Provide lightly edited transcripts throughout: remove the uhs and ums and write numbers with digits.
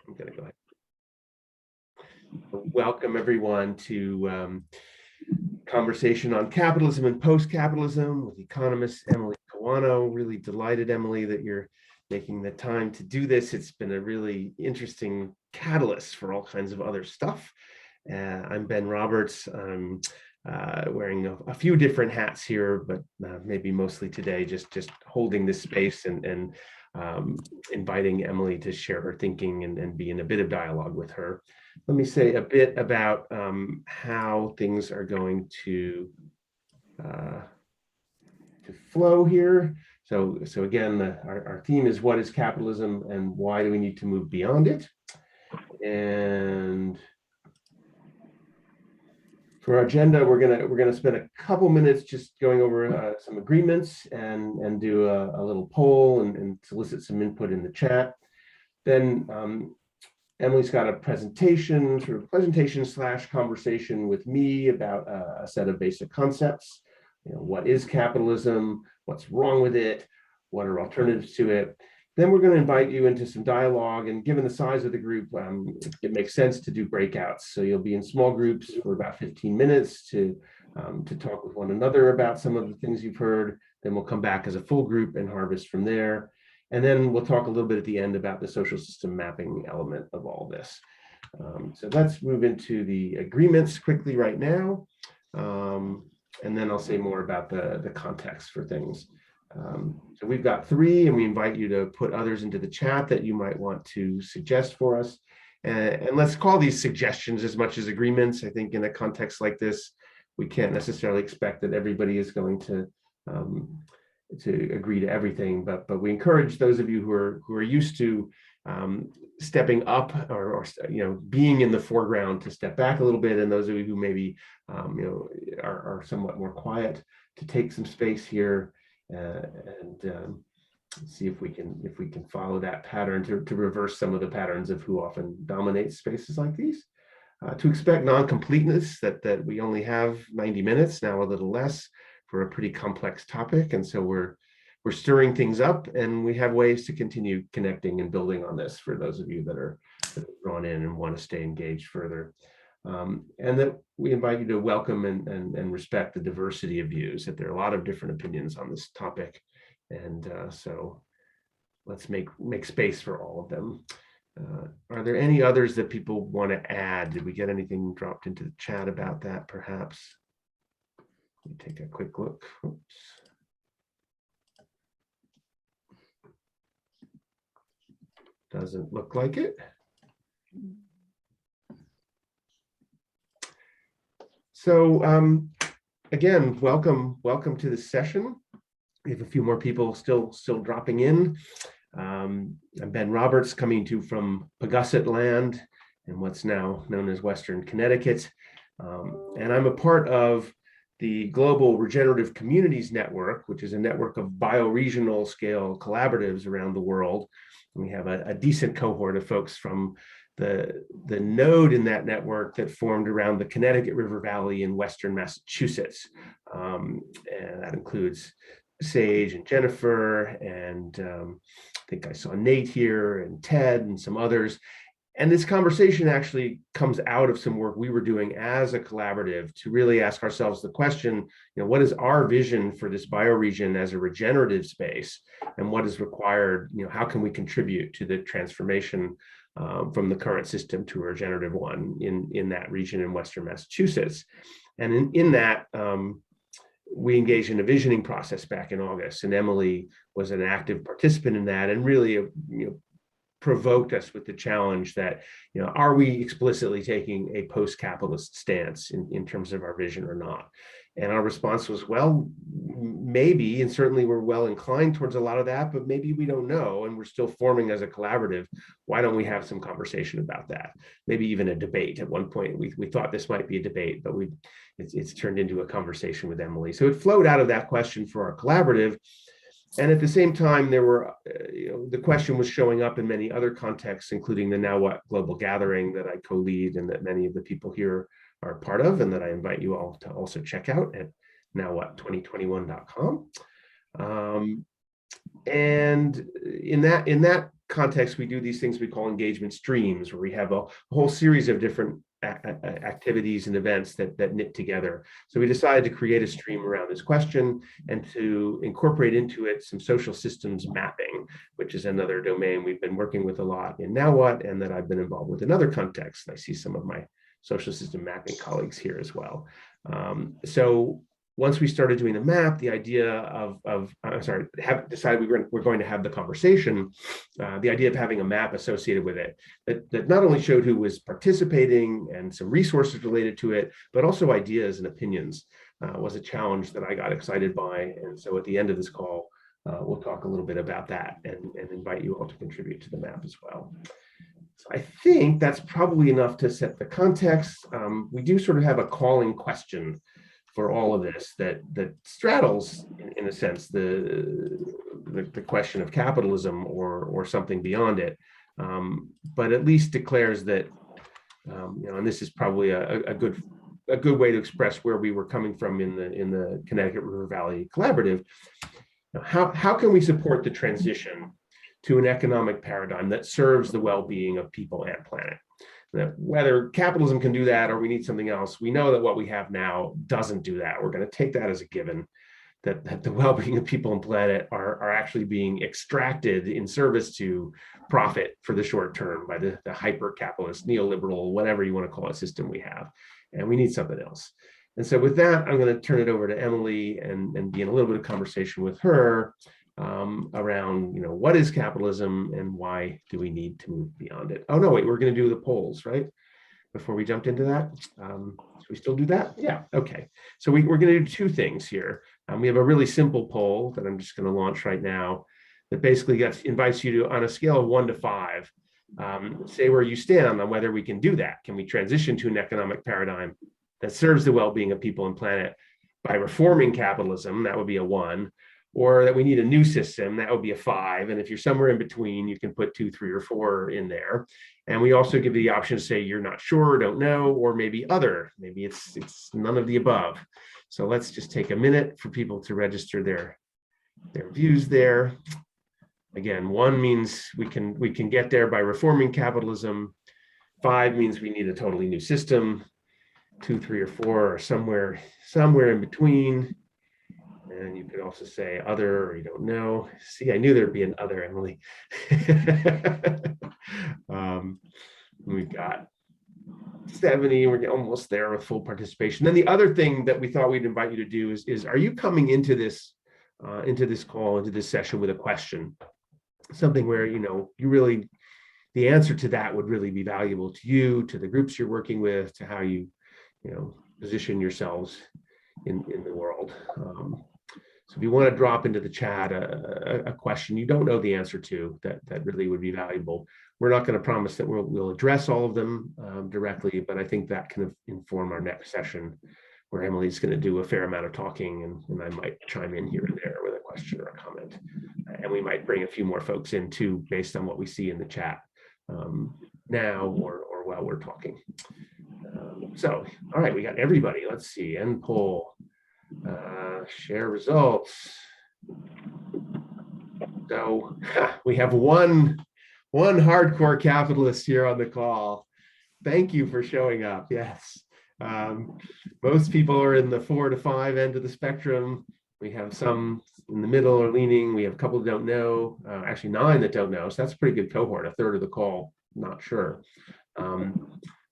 I'm going to go ahead. Welcome everyone to Conversation on Capitalism and Post-capitalism with economist Emily Kawano. Really delighted, Emily, that you're making the time to do this. It's been a really interesting catalyst for all kinds of other stuff. I'm Ben Roberts. I'm wearing a few different hats here, but maybe mostly today just holding this space and inviting Emily to share her thinking and be in a bit of dialogue with her. Let me say a bit about how things are going to flow here. So again, our theme is what is capitalism and why do we need to move beyond it? And for our agenda, we're gonna spend a couple minutes just going over some agreements and do a little poll and solicit some input in the chat. Then Emily's got a presentation, sort of presentation / conversation with me about a set of basic concepts. You know, what is capitalism? What's wrong with it? What are alternatives to it? Then we're going to invite you into some dialogue, and given the size of the group, it makes sense to do breakouts. So you'll be in small groups for about 15 minutes to talk with one another about some of the things you've heard. Then we'll come back as a full group and harvest from there. And then we'll talk a little bit at the end about the social system mapping element of all this. So let's move into the agreements quickly right now. And then I'll say more about the context for things. So we've got 3, and we invite you to put others into the chat that you might want to suggest for us. And let's call these suggestions as much as agreements. I think in a context like this, we can't necessarily expect that everybody is going to agree to everything, but we encourage those of you who are used to stepping up or being in the foreground to step back a little bit, and those of you who maybe are somewhat more quiet to take some space here and see if we can follow that pattern to reverse some of the patterns of who often dominates spaces like these. To expect non-completeness, that we only have 90 minutes, now a little less, for a pretty complex topic, and so we're stirring things up, and we have ways to continue connecting and building on this for those of you that are drawn in and want to stay engaged further. And that we invite you to welcome and respect the diversity of views, that there are a lot of different opinions on this topic, and so let's make space for all of them. Are there any others that people want to add? Did we get anything dropped into the chat about that, perhaps? Let me take a quick look. Oops. Doesn't look like it. So again, welcome to this session. We have a few more people still dropping in. I'm Ben Roberts, coming to you from Pagusset land in what's now known as Western Connecticut. And I'm a part of the Global Regenerative Communities Network, which is a network of bioregional scale collaboratives around the world. And we have a decent cohort of folks from the node in that network that formed around the Connecticut River Valley in Western Massachusetts. And that includes Sage and Jennifer, and I think I saw Nate here, and Ted, and some others. And this conversation actually comes out of some work we were doing as a collaborative to really ask ourselves the question, what is our vision for this bioregion as a regenerative space, and what is required, how can we contribute to the transformation from the current system to a regenerative one in that region in Western Massachusetts. And in that, we engaged in a visioning process back in August, and Emily was an active participant in that, and really, provoked us with the challenge that, are we explicitly taking a post-capitalist stance in terms of our vision or not? And our response was, well, maybe, and certainly we're well inclined towards a lot of that, but maybe we don't know, and we're still forming as a collaborative. Why don't we have some conversation about that? Maybe even a debate. At one point, we thought this might be a debate, but it's turned into a conversation with Emily. So it flowed out of that question for our collaborative. And at the same time, there were, the question was showing up in many other contexts, including the Now What Global Gathering that I co-lead and that many of the people here are part of, and that I invite you all to also check out at nowwhat2021.com. And in that context, we do these things we call engagement streams, where we have a whole series of different activities and events that knit together. So we decided to create a stream around this question and to incorporate into it some social systems mapping, which is another domain we've been working with a lot in Now What, and that I've been involved with in other contexts. I see some of my social system mapping colleagues here as well. So once we started doing the map, the idea decided we're going to have the conversation, the idea of having a map associated with it that not only showed who was participating and some resources related to it, but also ideas and opinions was a challenge that I got excited by. And so at the end of this call, we'll talk a little bit about that and invite you all to contribute to the map as well. So I think that's probably enough to set the context. We do sort of have a calling question for all of this that straddles, in a sense, the question of capitalism or something beyond it, but at least declares that, and this is probably a good way to express where we were coming from in the Connecticut River Valley Collaborative. How can we support the transition to an economic paradigm that serves the well-being of people and planet? That whether capitalism can do that or we need something else, we know that what we have now doesn't do that. We're going to take that as a given, that the well-being of people and planet are actually being extracted in service to profit for the short term by the hyper-capitalist, neoliberal, whatever you want to call it, system we have. And we need something else. And so with that, I'm going to turn it over to Emily and be in a little bit of conversation with her around, what is capitalism and why do we need to move beyond it? Oh, no, wait, we're going to do the polls, right? Before we jumped into that. Should we still do that? Yeah, okay. So we're going to do two things here. We have a really simple poll that I'm just going to launch right now that basically invites you to, on a scale of 1 to 5, say where you stand on whether we can do that. Can we transition to an economic paradigm that serves the well-being of people and planet by reforming capitalism? That would be a 1. Or that we need a new system, that would be a 5. And if you're somewhere in between, you can put 2, 3, or 4 in there. And we also give you the option to say you're not sure, don't know, or maybe other. Maybe it's none of the above. So let's just take a minute for people to register their views there. Again, 1 means we can get there by reforming capitalism. 5 means we need a totally new system. 2, 3, or 4 are somewhere in between. And you could also say other, or you don't know. See, I knew there'd be an other, Emily. We've got 70, we're almost there with full participation. Then the other thing that we thought we'd invite you to do is are you coming into this call, into this session with a question? Something where, you really, the answer to that would really be valuable to you, to the groups you're working with, to how you, position yourselves in the world. So if you want to drop into the chat a question you don't know the answer to, that really would be valuable. We're not going to promise that we'll address all of them directly, but I think that can inform our next session, where Emily's going to do a fair amount of talking, and I might chime in here and there with a question or a comment. And we might bring a few more folks in too, based on what we see in the chat now or while we're talking. So, all right, we got everybody. Let's see, end poll. Share results. So we have one hardcore capitalist here on the call. Thank you for showing up. Yes, most people are in the 4 to 5 end of the spectrum. We have some in the middle or leaning. We have a couple that don't know. Actually, 9 that don't know. So that's a pretty good cohort. A third of the call, not sure.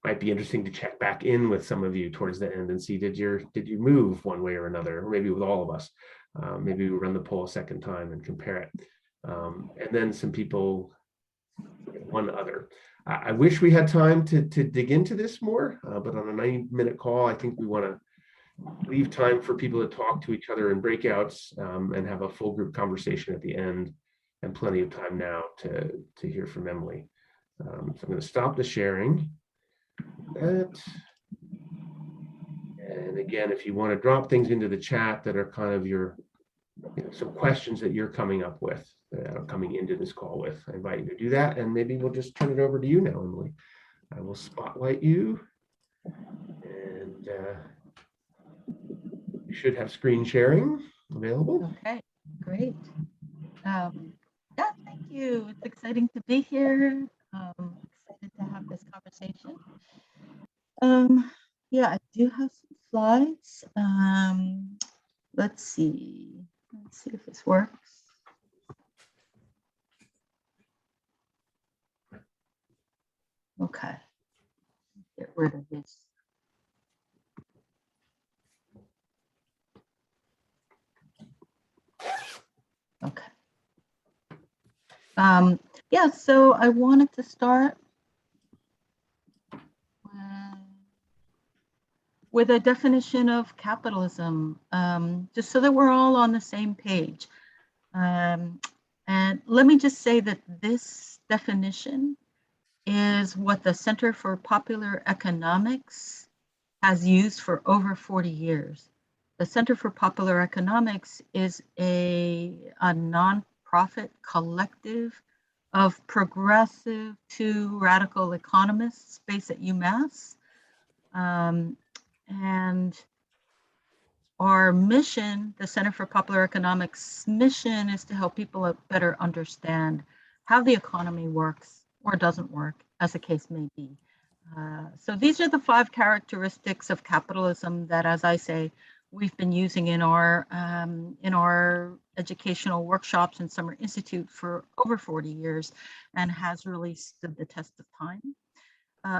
Might be interesting to check back in with some of you towards the end and see, did you move one way or another, or maybe with all of us. Maybe we run the poll a second time and compare it. And then some people, one other. I wish we had time to dig into this more, but on a 90-minute call, I think we want to leave time for people to talk to each other in breakouts and have a full group conversation at the end, and plenty of time now to hear from Emily. So I'm going to stop the sharing. And again, if you want to drop things into the chat that are kind of your, some questions that you're coming up with, coming into this call with, I invite you to do that. And maybe we'll just turn it over to you now, Emily. I will spotlight you, and you should have screen sharing available. Okay, great. Yeah, Thank you. It's exciting to be here. Excited to have this conversation. Um, yeah, I do have some slides. Let's see. Let's see if this works. Okay. Get rid of this. Okay. Yeah, so I wanted to start with a definition of capitalism, just so that we're all on the same page. And let me just say that this definition is what the Center for Popular Economics has used for over 40 years. The Center for Popular Economics is a nonprofit collective of progressive to radical economists based at UMass. And our mission, the Center for Popular Economics mission, is to help people better understand how the economy works or doesn't work, as the case may be. So these are the 5 characteristics of capitalism that, as I say, we've been using in our educational workshops in Summer Institute for over 40 years and has really stood the test of time.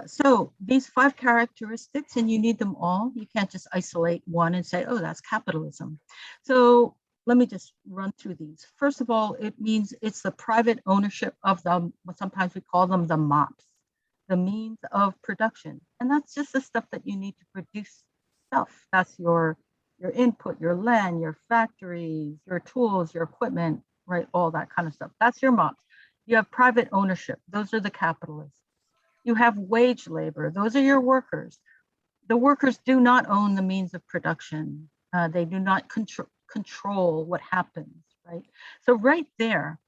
So these 5 characteristics, and you need them all. You can't just isolate one and say, oh, that's capitalism. So let me just run through these. First of all, it means it's the private ownership of the, what sometimes we call them the MOPs, the means of production. And that's just the stuff that you need to produce stuff. That's your input, your land, your factories, your tools, your equipment, right? All that kind of stuff. That's your MOPs. You have private ownership. Those are the capitalists. You have wage labor. Those are your workers. The workers do not own the means of production. They do not control what happens, right? So right there,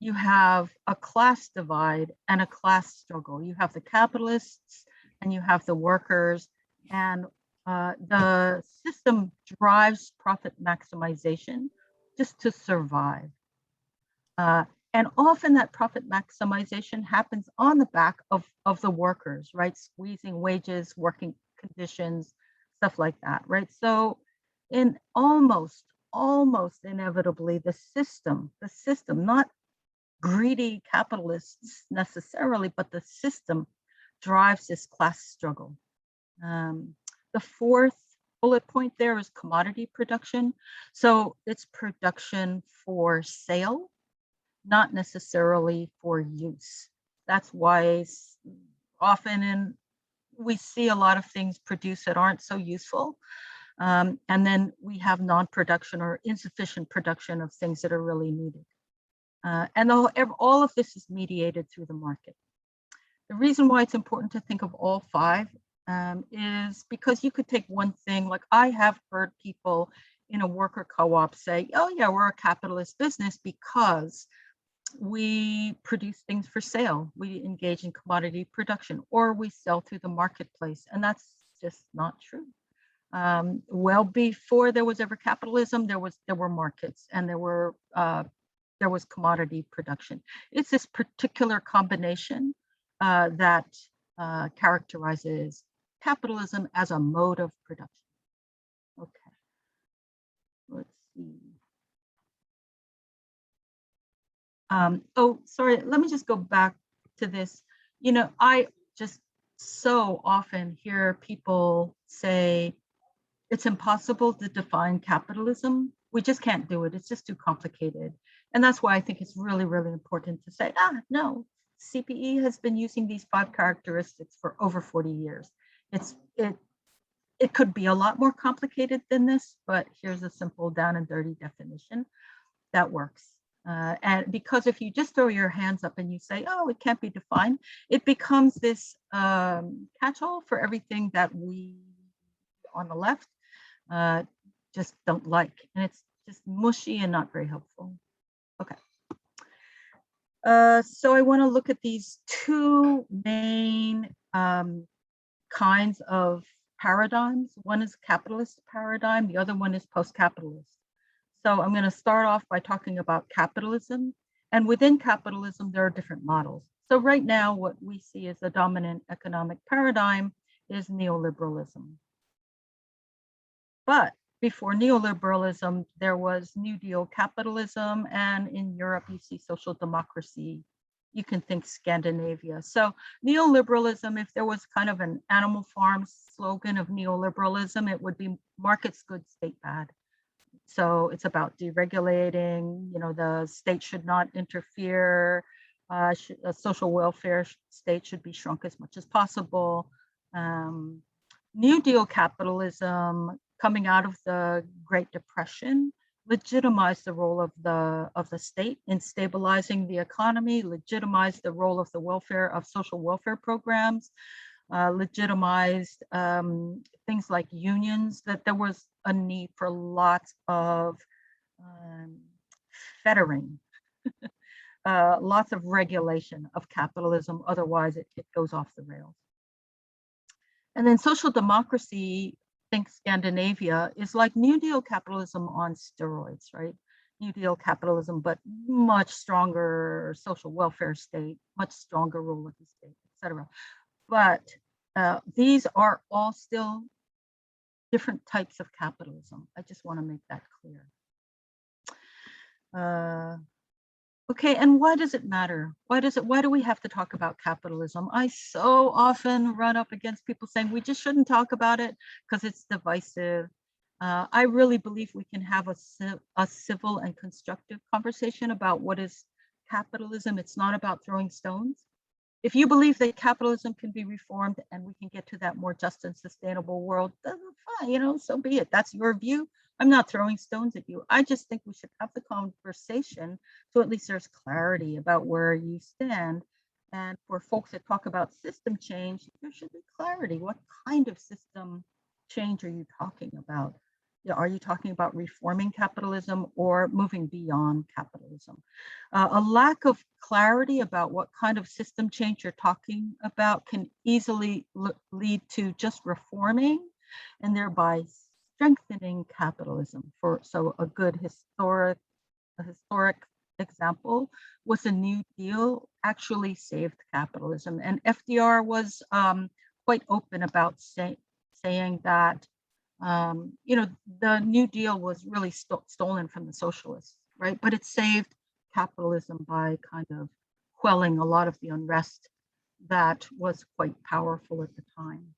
you have a class divide and a class struggle. You have the capitalists and you have the workers, and the system drives profit maximization just to survive. And often that profit maximization happens on the back of the workers, right? Squeezing wages, working conditions, stuff like that, right? So in almost inevitably, the system, not greedy capitalists necessarily, but the system drives this class struggle. The 4th bullet point there is commodity production. So it's production for sale, not necessarily for use. That's why often we see a lot of things produced that aren't so useful. And then we have non-production or insufficient production of things that are really needed. And all of this is mediated through the market. The reason why it's important to think of all 5 is because you could take one thing, like I have heard people in a worker co-op say, oh yeah, we're a capitalist business because we produce things for sale. We engage in commodity production, or we sell through the marketplace. And that's just not true. Well, before there was ever capitalism, there were markets and there was commodity production. It's this particular combination that characterizes capitalism as a mode of production. Okay, let's see. Oh, sorry, let me just go back to this. You know, I just so often hear people say, it's impossible to define capitalism. We just can't do it. It's just too complicated. And that's why I think it's really, really important to say, no, CPE has been using these 5 characteristics for over 40 years. It could be a lot more complicated than this, but here's a simple down and dirty definition that works. And because if you just throw your hands up and you say, oh, it can't be defined, it becomes this catch-all for everything that we on the left just don't like. And it's just mushy and not very helpful. Okay. So I want to look at these 2 main kinds of paradigms. One is capitalist paradigm, the other one is post-capitalist. So I'm going to start off by talking about capitalism, And within capitalism, there are different models. So right now, what we see as the dominant economic paradigm is neoliberalism. But before neoliberalism, there was New Deal capitalism, and in Europe, you see social democracy. You can think Scandinavia. So neoliberalism, if there was kind of an Animal Farm slogan of neoliberalism, it would be markets good, state bad. So it's about deregulating, the state should not interfere, a social welfare state should be shrunk as much as possible. New Deal capitalism, coming out of the Great Depression, legitimized the role of the state in stabilizing the economy, legitimized the role of social welfare programs, legitimized things like unions, that there was a need for lots of fettering, lots of regulation of capitalism, otherwise it goes off the rails. And then social democracy, think Scandinavia, is like New Deal capitalism on steroids, right? New Deal capitalism, but much stronger social welfare state, much stronger role of the state, etc. But these are all still different types of capitalism. I just want to make that clear. Okay, and why does it matter? Why do we have to talk about capitalism? I so often run up against people saying we just shouldn't talk about it because it's divisive. I really believe we can have a civil and constructive conversation about what is capitalism. It's not about throwing stones. If you believe that capitalism can be reformed and we can get to that more just and sustainable world, then fine, so be it. That's your view. I'm not throwing stones at you. I just think we should have the conversation so at least there's clarity about where you stand. And for folks that talk about system change, there should be clarity. What kind of system change are you talking about? Are you talking about reforming capitalism or moving beyond capitalism? A lack of clarity about what kind of system change you're talking about can easily lead to just reforming and thereby strengthening capitalism. So a good historic example was the New Deal actually saved capitalism. And FDR was quite open about saying that the New Deal was really stolen from the socialists, right? But it saved capitalism by kind of quelling a lot of the unrest that was quite powerful at the time.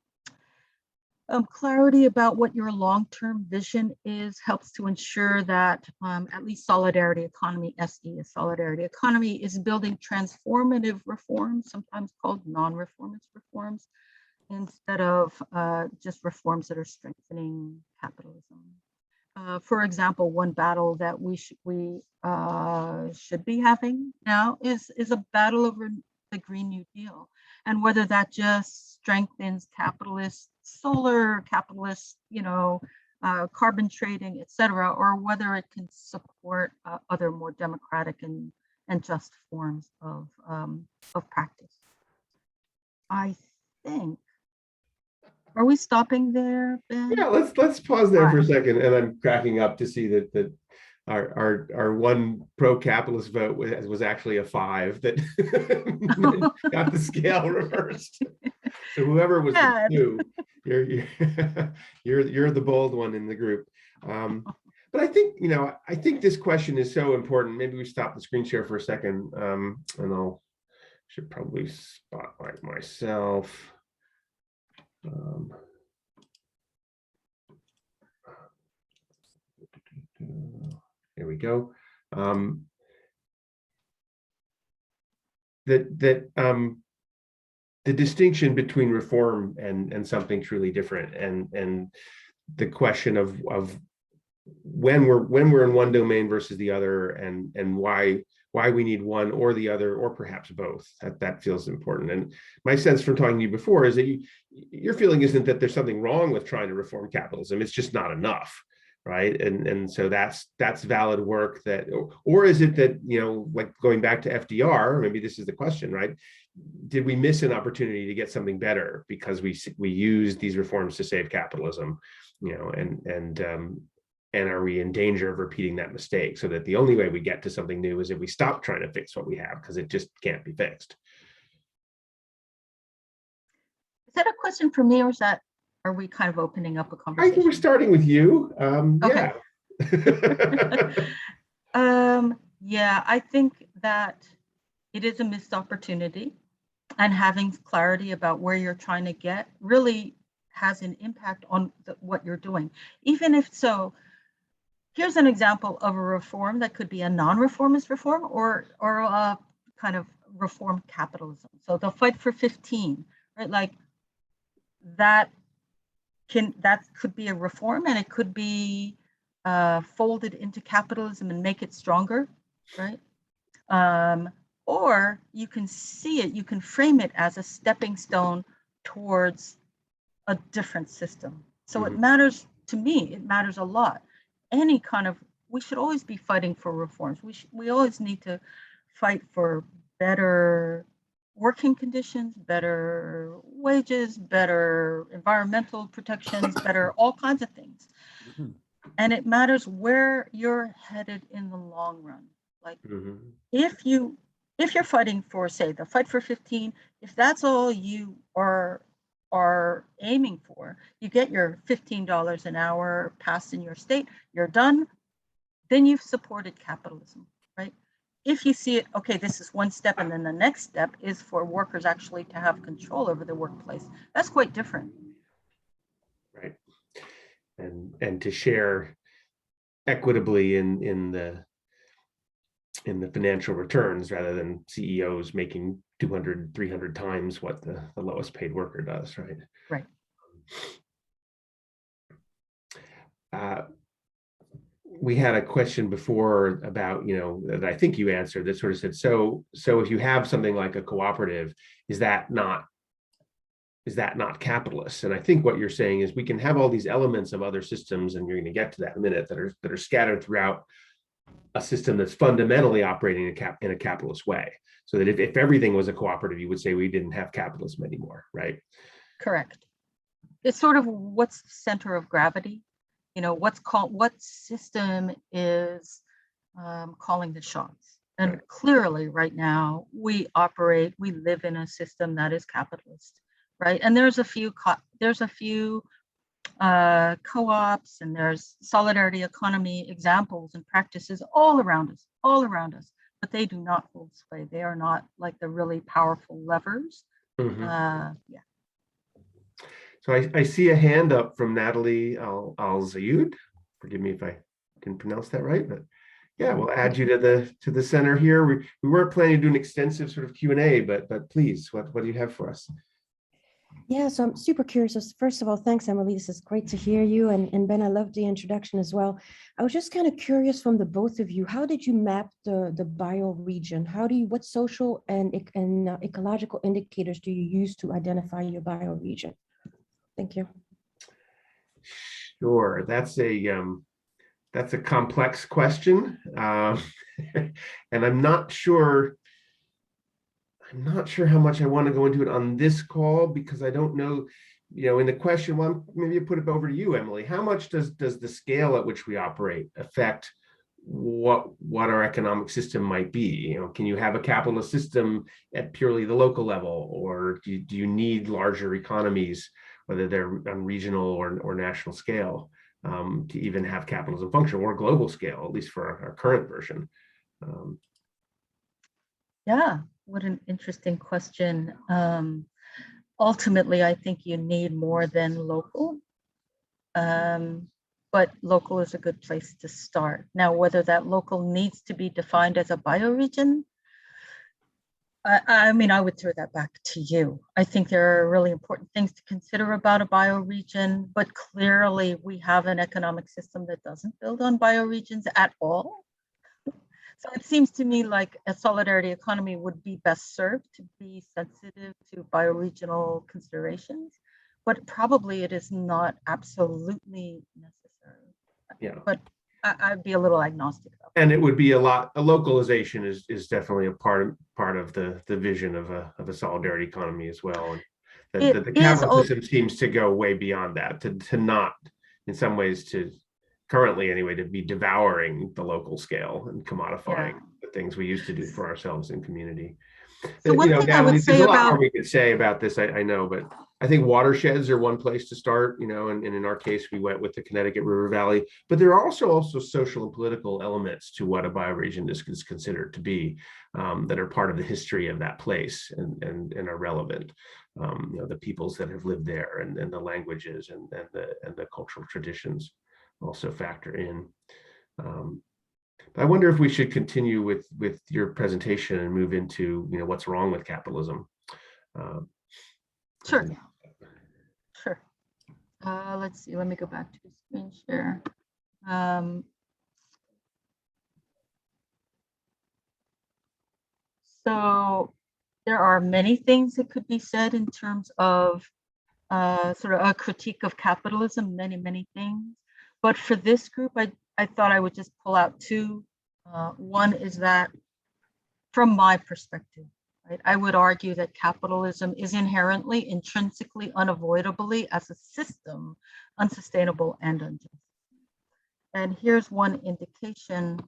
Clarity about what your long-term vision is helps to ensure that at least Solidarity Economy, SE is Solidarity Economy, is building transformative reforms, sometimes called non-reformist reforms, instead of just reforms that are strengthening capitalism. For example, one battle that we should be having now is a battle over the Green New Deal, and whether that just strengthens capitalist solar, capitalist, carbon trading, etc., or whether it can support other more democratic and just forms of practice. I think. Are we stopping there, Ben? Yeah, let's pause there for a second. And I'm cracking up to see that our one pro-capitalist vote was actually a 5 that got the scale reversed. So whoever was the 2, you're the bold one in the group. But I think this question is so important. Maybe we stop the screen share for a second, and should probably spotlight myself. There we go. The distinction between reform and something truly different, and the question of when we're in one domain versus the other, and why we need one or the other, or perhaps both. That feels important. And my sense from talking to you before is that your feeling isn't that there's something wrong with trying to reform capitalism. It's just not enough, right? And so that's valid work. Or is it that, like going back to FDR, maybe this is the question, right? Did we miss an opportunity to get something better because we used these reforms to save capitalism, And are we in danger of repeating that mistake, so that the only way we get to something new is if we stop trying to fix what we have, because it just can't be fixed. Is that a question for me, or are we kind of opening up a I conversation? think we're starting with you. Okay. Yeah. Yeah, I think that it is a missed opportunity, and having clarity about where you're trying to get really has an impact on what you're doing. Even if so, here's an example of a reform that could be a non-reformist reform, or a kind of reform capitalism. So the fight for 15, right? Like that could be a reform, and it could be folded into capitalism and make it stronger, right? Or you can see it, you can frame it as a stepping stone towards a different system. So it matters to me, it matters a lot. Any kind of, we should always be fighting for reforms. We always need to fight for better working conditions, better wages, better environmental protections, better all kinds of things. And it matters where you're headed in the long run. Like if you're fighting for, say, the fight for 15, if that's all you are aiming for, you get your $15 an hour passed in your state, you're done, then you've supported capitalism, right? If you see it, okay, this is one step, and then the next step is for workers actually to have control over the workplace. That's quite different. Right. And to share equitably in the financial returns, rather than CEOs making 200, 300 times what the lowest paid worker does, right? Right. We had a question before about, that I think you answered, that sort of said, so if you have something like a cooperative, is that not capitalist? And I think what you're saying is we can have all these elements of other systems, and you're going to get to that in a minute, that are scattered throughout a system that's fundamentally operating in a capitalist way. So that if everything was a cooperative, you would say we didn't have capitalism anymore, right? Correct. It's sort of what's the center of gravity, what system is calling the shots. And right. Clearly right now we live in a system that is capitalist, right? And there's a few co-ops, and there's solidarity economy examples and practices all around us, but they do not hold sway. They are not like the really powerful levers. Yeah. So I see a hand up from Natalie Al-Zayud. Forgive me if I didn't pronounce that right, but yeah, we'll add you to the center here. We weren't planning to do an extensive sort of Q&A, but please, what do you have for us? Yeah, so I'm super curious. First of all, thanks, Emily. This is great to hear you. And Ben, I love the introduction as well. I was just kind of curious from the both of you, how did you map the bioregion? What social and ecological indicators do you use to identify your bioregion? Thank you. Sure, that's a complex question, and I'm not sure how much I want to go into it on this call, because I don't know, in the question one, maybe put it over to you, Emily. How much does the scale at which we operate affect what our economic system might be? Can you have a capitalist system at purely the local level, or do you need larger economies, whether they're on regional or national scale, to even have capitalism function, or global scale, at least for our current version? Yeah, what an interesting question. Ultimately, I think you need more than local, but local is a good place to start. Now, whether that local needs to be defined as a bioregion, I mean, I would throw that back to you. I think there are really important things to consider about a bioregion, but clearly we have an economic system that doesn't build on bioregions at all. So it seems to me like a solidarity economy would be best served to be sensitive to bioregional considerations, but probably it is not absolutely necessary. Yeah. But I'd be a little agnostic about that. And it would be a localization is definitely a part of the vision of a solidarity economy as well. And the capital system seems to go way beyond that, to not, in some ways, to currently anyway, to be devouring the local scale and commodifying Yeah. the things we used to do for ourselves in community. So one thing I would Natalie, say there's a lot more about, we could say about this, I know, but I think watersheds are one place to start, and in our case, we went with the Connecticut River Valley, but there are also social and political elements to what a bioregion is considered to be, that are part of the history of that place and are relevant. The peoples that have lived there and the languages and the cultural traditions also factor in. I wonder if we should continue with your presentation and move into what's wrong with capitalism. sure, sure. Let's see, let me go back to the screen share. So there are many things that could be said in terms of sort of a critique of capitalism, many things. But for this group, I thought I would just pull out two. One is that from my perspective, right, I would argue that capitalism is inherently, intrinsically, unavoidably, as a system, unsustainable and unjust. And here's one indication.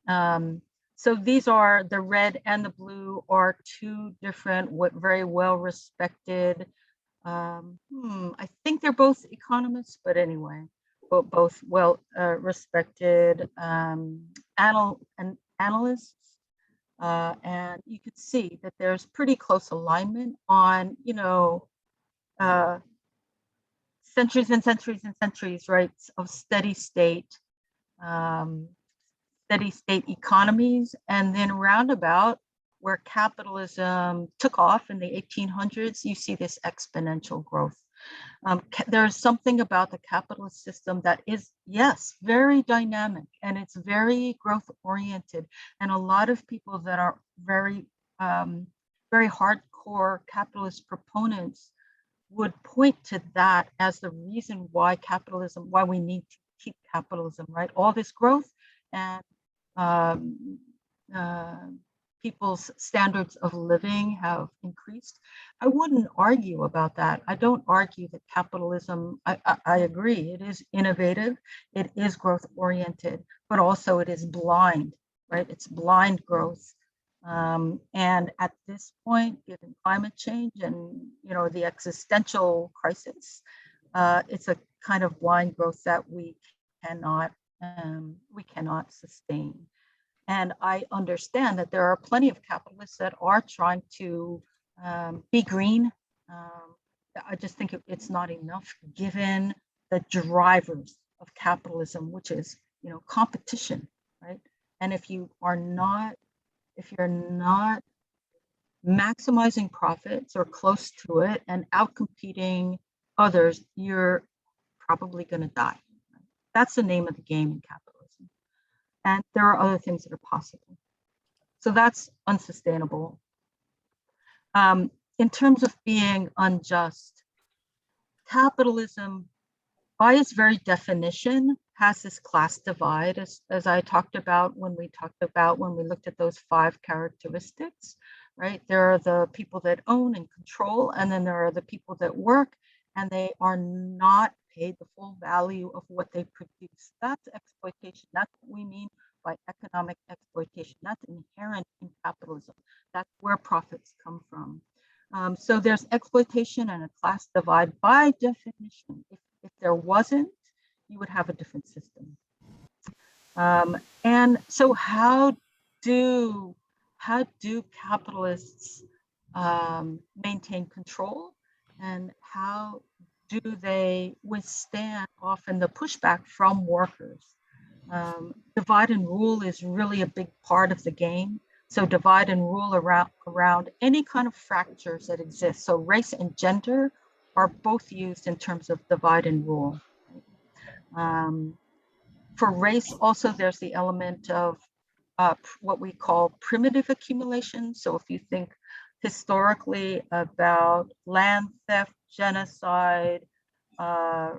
So these are the red and the blue are two different, very well respected. I think they're both economists, but anyway, both well respected analysts. And you could see that there's pretty close alignment on, centuries and centuries and centuries, right, of steady state economies, and then roundabout where capitalism took off in the 1800s, you see this exponential growth. There's something about the capitalist system that is, yes, very dynamic, and it's very growth oriented. And a lot of people that are very, very hardcore capitalist proponents would point to that as the reason why we need to keep capitalism, right? All this growth and people's standards of living have increased. I wouldn't argue about that. I don't argue that capitalism, I agree, it is innovative, it is growth oriented, but also it is blind, right? It's blind growth. And at this point, given climate change and the existential crisis, it's a kind of blind growth that we cannot sustain. And I understand that there are plenty of capitalists that are trying to be green. I just think it's not enough given the drivers of capitalism, which is competition, right? And if you're not maximizing profits or close to it and outcompeting others, you're probably going to die. That's the name of the game in capitalism. And there are other things that are possible. So that's unsustainable. In terms of being unjust, capitalism, by its very definition, has this class divide, as I talked about when we looked at those 5 characteristics, right? There are the people that own and control, and then there are the people that work, and they are not paid the full value of what they produce. That's exploitation. That's what we mean by economic exploitation. That's inherent in capitalism. That's where profits come from. So there's exploitation and a class divide by definition. If there wasn't, you would have a different system. And so how do capitalists maintain control, and how do they withstand often the pushback from workers? Divide and rule is really a big part of the game. So divide and rule around any kind of fractures that exist. So race and gender are both used in terms of divide and rule. For race, also, there's the element of what we call primitive accumulation. So if you think historically about land theft, genocide,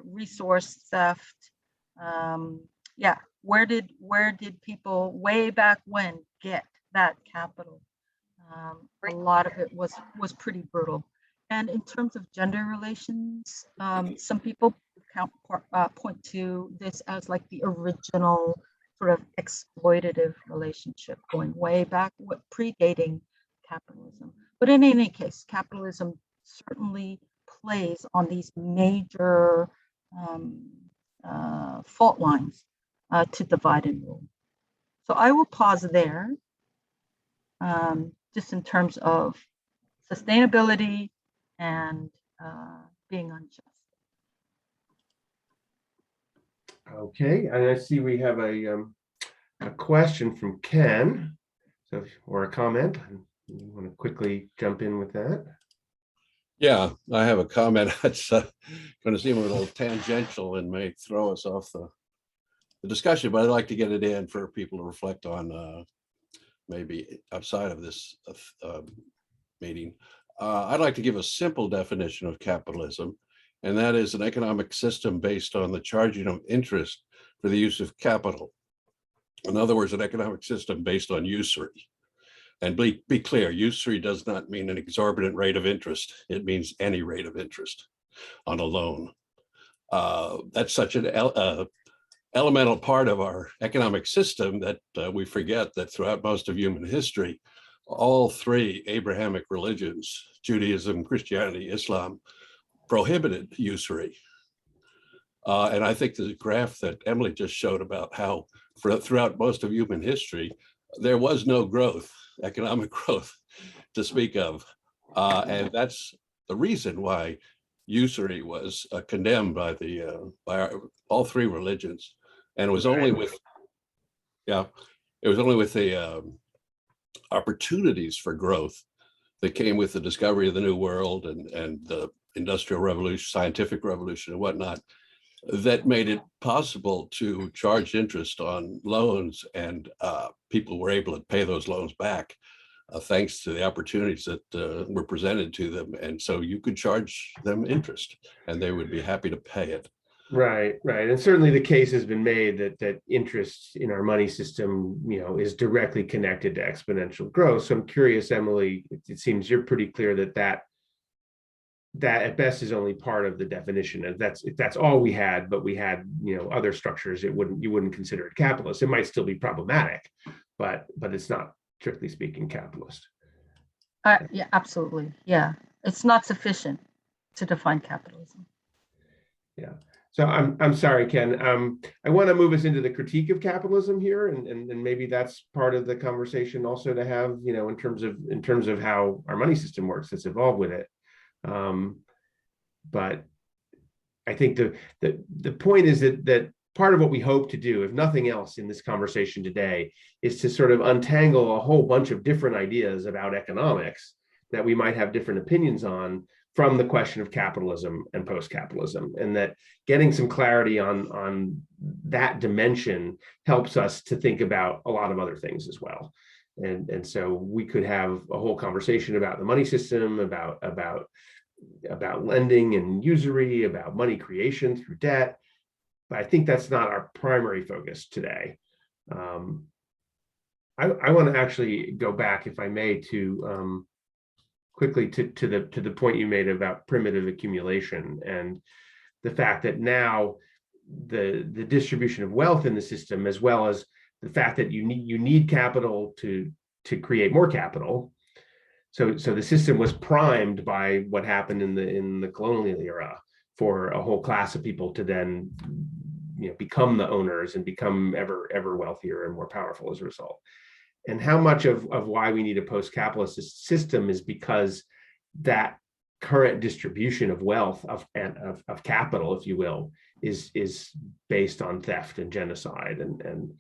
resource theft, where did people way back when get that capital? A lot of it was pretty brutal. And in terms of gender relations, some people point to this as like the original sort of exploitative relationship going way back, predating capitalism. But in any case, capitalism certainly plays on these major fault lines to divide and rule. So I will pause there, just in terms of sustainability and being unjust. Okay, and I see we have a question from Ken, so or a comment. You want to quickly jump in with that? Yeah, I have a comment that's going to seem a little tangential and may throw us off the discussion, but I'd like to get it in for people to reflect on maybe outside of this meeting. I'd like to give a simple definition of capitalism, and that is an economic system based on the charging of interest for the use of capital. In other words, an economic system based on usury. And be clear, usury does not mean an exorbitant rate of interest. It means any rate of interest on a loan. That's such an elemental part of our economic system that we forget that throughout most of human history, all three Abrahamic religions, Judaism, Christianity, Islam, prohibited usury. And I think the graph that Emily just showed about how throughout most of human history, there was no growth, economic growth to speak of. And that's the reason why usury was condemned by all three religions. And it was only with, the opportunities for growth that came with the discovery of the New World and the Industrial Revolution, Scientific Revolution and whatnot, that made it possible to charge interest on loans, and people were able to pay those loans back thanks to the opportunities that were presented to them. And so you could charge them interest and they would be happy to pay it. Right. And certainly the case has been made that interest in our money system, is directly connected to exponential growth. So I'm curious, Emily, it seems you're pretty clear that at best is only part of the definition. And if that's all we had, but we had, other structures, you wouldn't consider it capitalist. It might still be problematic, but it's not, strictly speaking, capitalist. Yeah, absolutely. Yeah, it's not sufficient to define capitalism. Yeah. So I'm sorry, Ken. I want to move us into the critique of capitalism here, and maybe that's part of the conversation also to have, in terms of how our money system works that's evolved with it. But I think the point is that part of what we hope to do, if nothing else, in this conversation today, is to sort of untangle a whole bunch of different ideas about economics that we might have different opinions on from the question of capitalism and post-capitalism, and that getting some clarity on that dimension helps us to think about a lot of other things as well. And so we could have a whole conversation about the money system, about lending and usury, about money creation through debt. But I think that's not our primary focus today. I want to actually go back, if I may, to quickly to the point you made about primitive accumulation and the fact that now the distribution of wealth in the system, as well as the fact that you need capital to create more capital. So the system was primed by what happened in the colonial era for a whole class of people to then become the owners and become ever wealthier and more powerful as a result. And how much of why we need a post-capitalist system is because that current distribution of wealth of capital, if you will, is based on theft and genocide and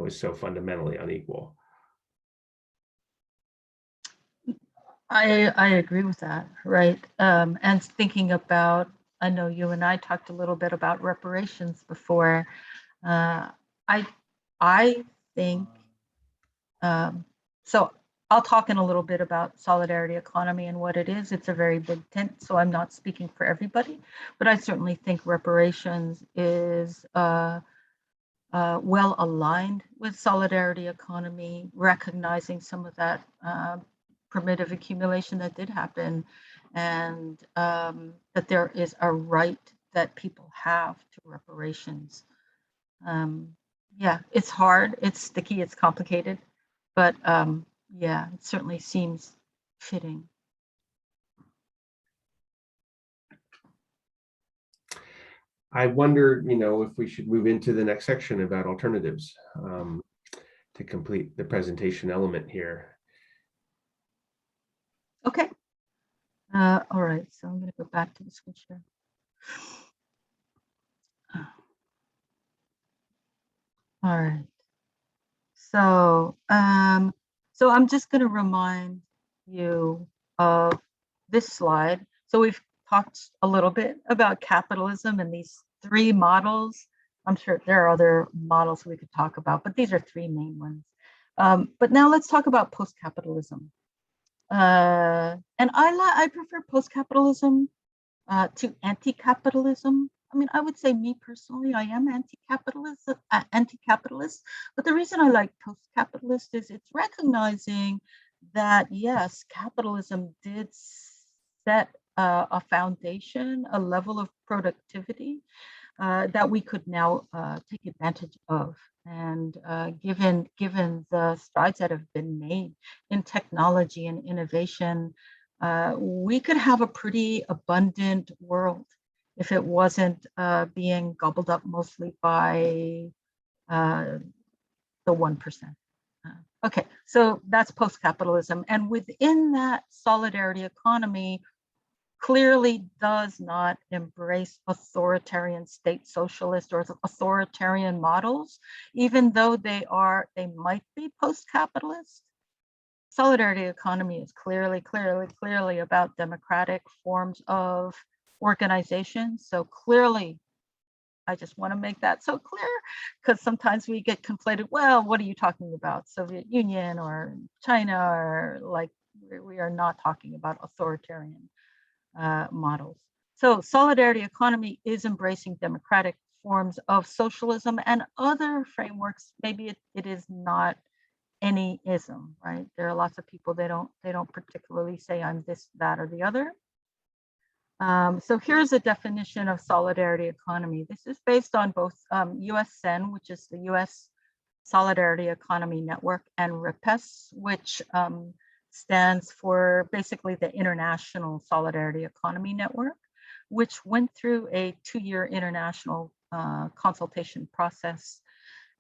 is so fundamentally unequal. I agree with that, right? And thinking about, I know you and I talked a little bit about reparations before. I think, so I'll talk in a little bit about solidarity economy and what it is. It's a very big tent, so I'm not speaking for everybody, but I certainly think reparations is well aligned with solidarity economy, recognizing some of that primitive accumulation that did happen, and that there is a right that people have to reparations. Yeah, it's hard, it's sticky, it's complicated, but yeah, it certainly seems fitting. I wonder, if we should move into the next section about alternatives to complete the presentation element here. Okay. All right, so I'm going to go back to the screen share. All right. So, so I'm just going to remind you of this slide. So we've talked a little bit about capitalism and these three models. I'm sure there are other models we could talk about, but these are three main ones. But now let's talk about post-capitalism. And I prefer post-capitalism to anti-capitalism. I mean, I would say me personally, I am anti-capitalist, but the reason I like post-capitalist is it's recognizing that, yes, capitalism did set a foundation, a level of productivity that we could now take advantage of. And given the strides that have been made in technology and innovation, we could have a pretty abundant world if it wasn't being gobbled up mostly by the 1%. Okay, so that's post-capitalism. And within that solidarity economy, clearly does not embrace authoritarian state socialist or authoritarian models, even though they might be post-capitalist. Solidarity economy is clearly about democratic forms of organization. So clearly, I just want to make that so clear, because sometimes we get conflated. Well, what are you talking about? Soviet Union or China, or like we are not talking about authoritarian models. So solidarity economy is embracing democratic forms of socialism and other frameworks. Maybe it is not any ism, right? There are lots of people, they don't particularly say I'm this, that, or the other. So here's a definition of solidarity economy. This is based on both USN, which is the US Solidarity Economy Network, and RIPES, which stands for basically the International Solidarity Economy Network, which went through a 2-year international consultation process.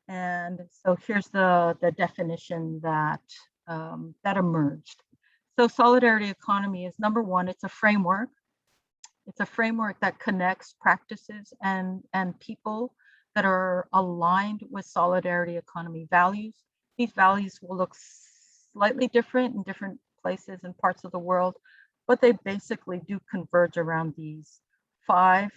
And so here's the definition that that emerged. So solidarity economy is, number one, it's a framework. It's a framework that connects practices and people that are aligned with solidarity economy values. These values will look slightly different in different places and parts of the world, but they basically do converge around these 5.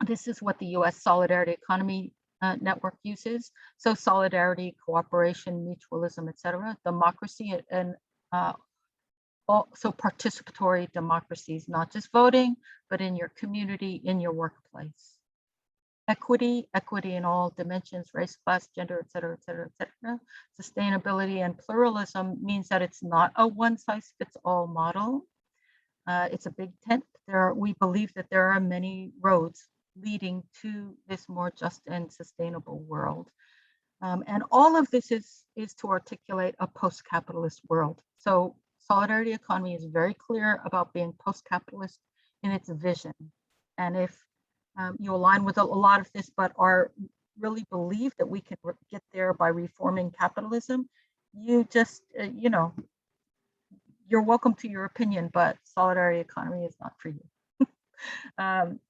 This is what the US Solidarity Economy Network uses. So solidarity, cooperation, mutualism, etc., democracy, and also participatory democracies, not just voting, but in your community, in your workplace. Equity in all dimensions, race, class, gender, et cetera, et cetera, et cetera. Sustainability and pluralism means that it's not a one-size-fits-all model. It's a big tent. We believe that there are many roads leading to this more just and sustainable world. And all of this is to articulate a post-capitalist world. So solidarity economy is very clear about being post-capitalist in its vision. And if you align with a lot of this, but really believe that we can get there by reforming capitalism, you just, you're welcome to your opinion, but solidarity economy is not for you.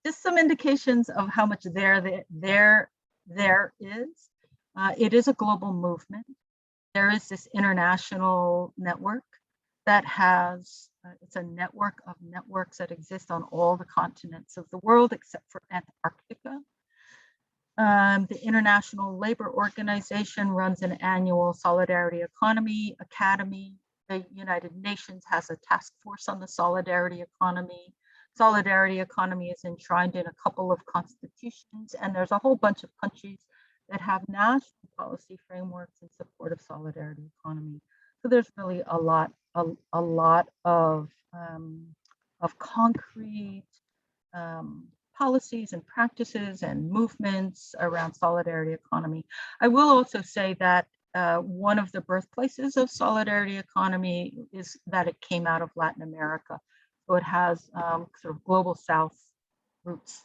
Just some indications of how much there is. It is a global movement. There is this international network that has, it's a network of networks that exist on all the continents of the world except for Antarctica. The International Labor Organization runs an annual Solidarity Economy Academy. The United Nations has a task force on the solidarity economy. Solidarity economy is enshrined in a couple of constitutions, and there's a whole bunch of countries that have national policy frameworks in support of solidarity economy. So there's really a lot of concrete policies and practices and movements around solidarity economy. I will also say that one of the birthplaces of solidarity economy is that it came out of Latin America. So it has sort of global South roots.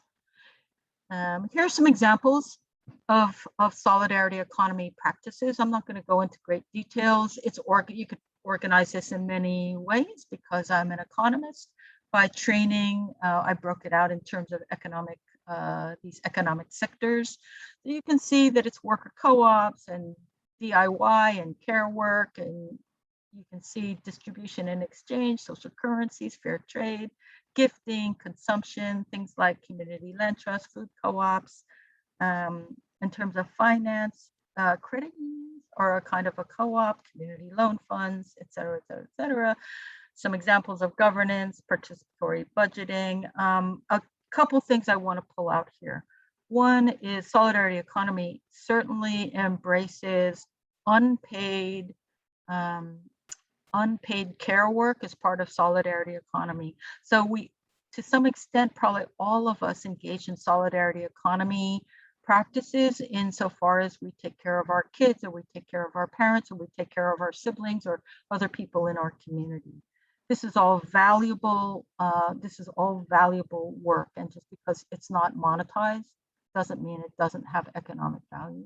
Here are some examples of solidarity economy practices. I'm not going to go into great details. You could organize this in many ways because I'm an economist. By training, I broke it out in terms of these economic sectors. So you can see that it's worker co-ops and DIY and care work, and you can see distribution and exchange, social currencies, fair trade, gifting, consumption, things like community land trust, food co-ops. In terms of finance, credit unions are a kind of a co-op, community loan funds, et cetera, et cetera, et cetera. Some examples of governance, participatory budgeting. A couple things I want to pull out here. One is solidarity economy certainly embraces unpaid care work as part of solidarity economy. So we, to some extent, probably all of us engage in solidarity economy practices insofar as we take care of our kids, or we take care of our parents, or we take care of our siblings or other people in our community. This is all valuable. This is all valuable work, and just because it's not monetized doesn't mean it doesn't have economic value.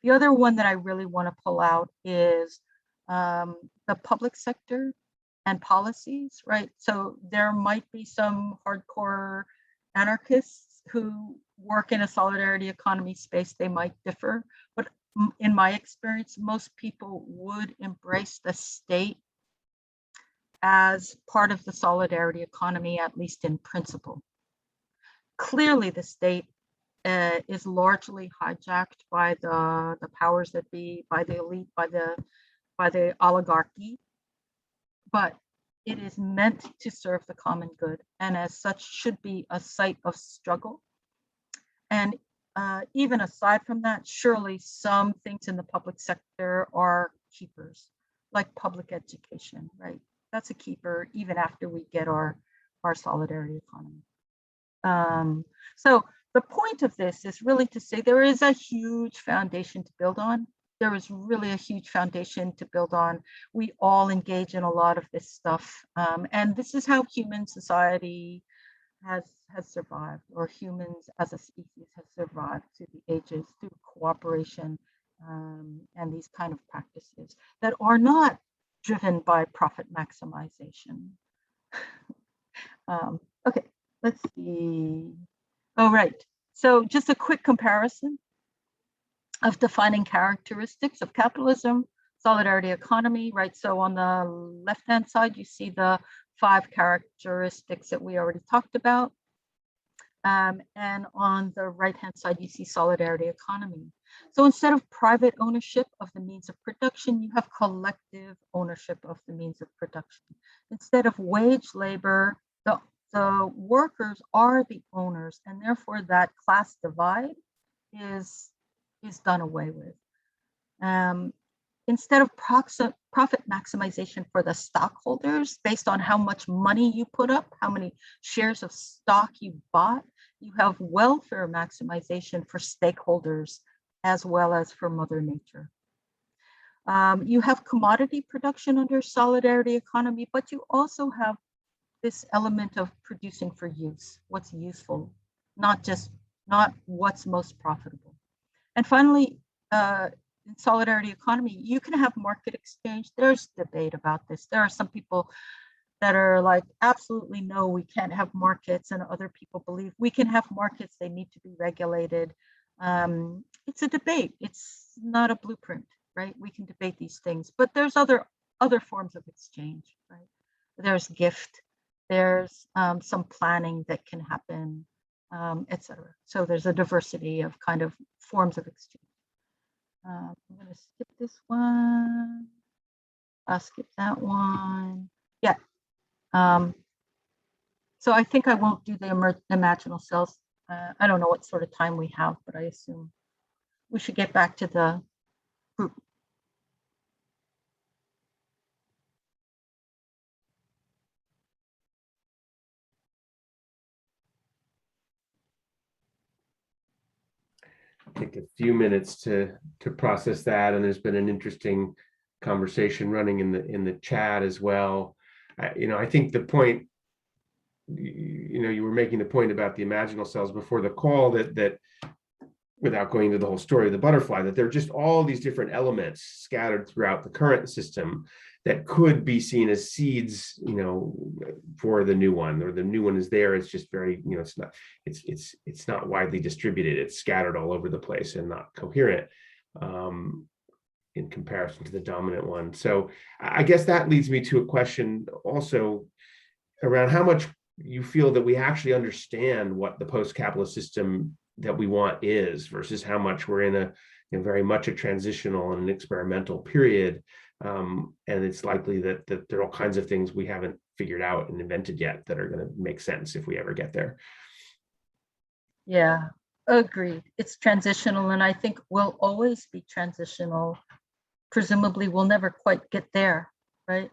The other one that I really want to pull out is the public sector and policies, right? So there might be some hardcore anarchists who work in a solidarity economy space. They might differ, but in my experience, most people would embrace the state as part of the solidarity economy, at least in principle. Clearly, the state is largely hijacked by the powers that be, by the elite, by the oligarchy, but it is meant to serve the common good, and as such should be a site of struggle. And even aside from that, surely some things in the public sector are keepers, like public education, right? That's a keeper even after we get our solidarity economy. So the point of this is really to say there is a huge foundation to build on. There is really a huge foundation to build on. We all engage in a lot of this stuff. And this is how human society has survived, or humans as a species have survived through the ages, through cooperation and these kind of practices that are not driven by profit maximization. Okay, let's see. Oh, right. So just a quick comparison of defining characteristics of capitalism, solidarity economy, right? So on the left-hand side, you see the 5 characteristics that we already talked about. And on the right-hand side, you see solidarity economy. So instead of private ownership of the means of production, you have collective ownership of the means of production. Instead of wage labor, the workers are the owners, and therefore that class divide is done away with. Instead of profit maximization for the stockholders based on how much money you put up, how many shares of stock you bought, you have welfare maximization for stakeholders as well as for Mother Nature. You have commodity production under solidarity economy, but you also have this element of producing for use, what's useful, not what's most profitable. And finally, in solidarity economy, you can have market exchange. There's debate about this. There are some people that are like, absolutely no, we can't have markets, and other people believe we can have markets, they need to be regulated. It's a debate. It's not a blueprint, right? We can debate these things, but there's other forms of exchange, right? There's gift, there's some planning that can happen, etc. So there's a diversity of kind of forms of exchange. I'm going to skip this one. I'll skip that one. Yeah. So I think I won't do the imaginal cells. I don't know what sort of time we have, but I assume we should get back to the group. take a few minutes to process that, and there's been an interesting conversation running in the chat as well. I think the point, you were making the point about the imaginal cells before the call, that without going into the whole story of the butterfly, that there are just all these different elements scattered throughout the current system that could be seen as seeds, for the new one, or the new one is there. It's just very, it's not widely distributed. It's scattered all over the place and not coherent in comparison to the dominant one. So I guess that leads me to a question also around how much you feel that we actually understand what the post-capitalist system that we want is, versus how much we're in a very much a transitional and an experimental period. And it's likely that there are all kinds of things we haven't figured out and invented yet that are going to make sense if we ever get there. Yeah, agreed. It's transitional, and I think we'll always be transitional. Presumably, we'll never quite get there, right?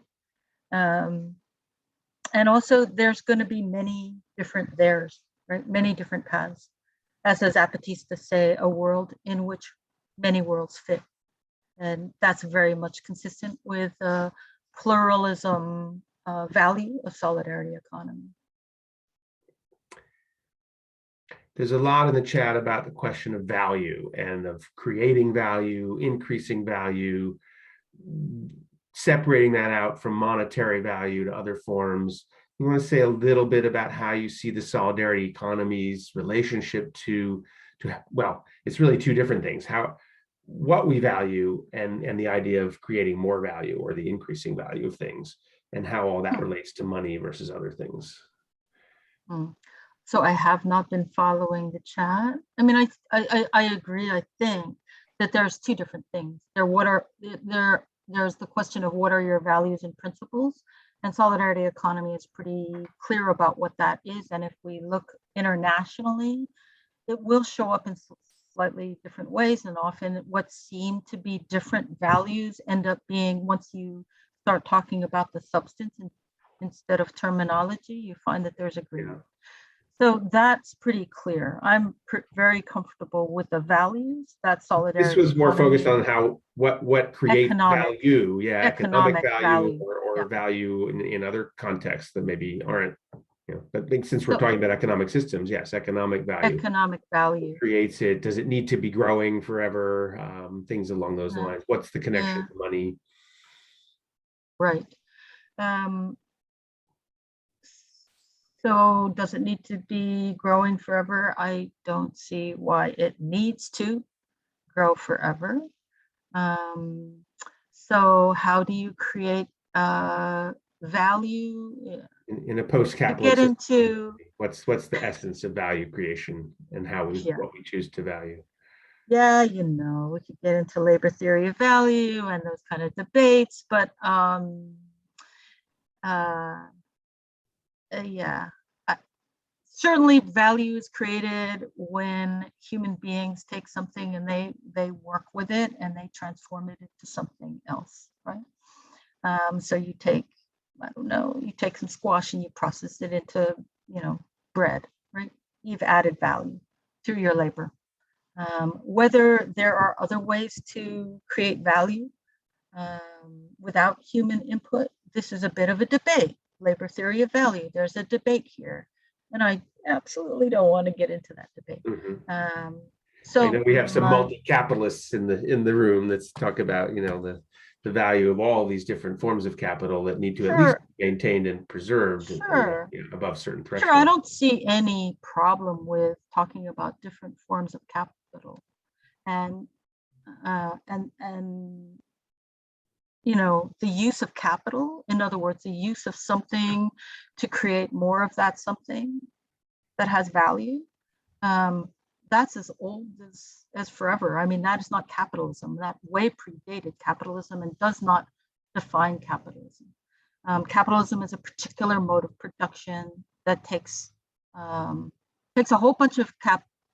And also, there's going to be many different theirs, right? Many different paths. As does Zapatista say, a world in which many worlds fit. And that's very much consistent with the pluralism value of solidarity economy. There's a lot in the chat about the question of value and of creating value, increasing value, separating that out from monetary value to other forms. You want to say a little bit about how you see the solidarity economy's relationship to well, it's really two different things: what we value and the idea of creating more value or the increasing value of things, and how all that relates to money versus other things. So I have not been following the chat. I mean, I agree. I think that there's two different things. There's the question of what are your values and principles, and solidarity economy is pretty clear about what that is. And if we look internationally, it will show up in slightly different ways, and often what seem to be different values end up being, once you start talking about the substance instead of terminology, you find that there's agreement. So that's pretty clear. I'm very comfortable with the values that solidarity. This was more focused on what creates value, economic value. Or value in other contexts that maybe aren't. But I think since we're talking about economic systems, yes, economic value. Economic value Creates it. Does it need to be growing forever? Things along those lines. What's the connection to money? Right. So does it need to be growing forever? I don't see why it needs to grow forever. So how do you create value in a post-capitalist get into what's the essence of value creation and how what we choose to value? Yeah, we could get into labor theory of value and those kind of debates, but certainly value is created when human beings take something and they work with it and they transform it into something else, right? So you take, you take some squash and you process it into, bread, right? You've added value through your labor. Whether there are other ways to create value without human input, this is a bit of a debate. Labor theory of value, there's a debate here. And I absolutely don't want to get into that debate. Mm-hmm. So I know we have some multi-capitalists in the room that's talk about the value of all these different forms of capital that need to at least be maintained and preserved above certain thresholds. Sure, I don't see any problem with talking about different forms of capital, and the use of capital, in other words, the use of something to create more of that something that has value. That's as old as forever. I mean, that is not capitalism. That way predated capitalism and does not define capitalism. Capitalism is a particular mode of production that takes a whole bunch of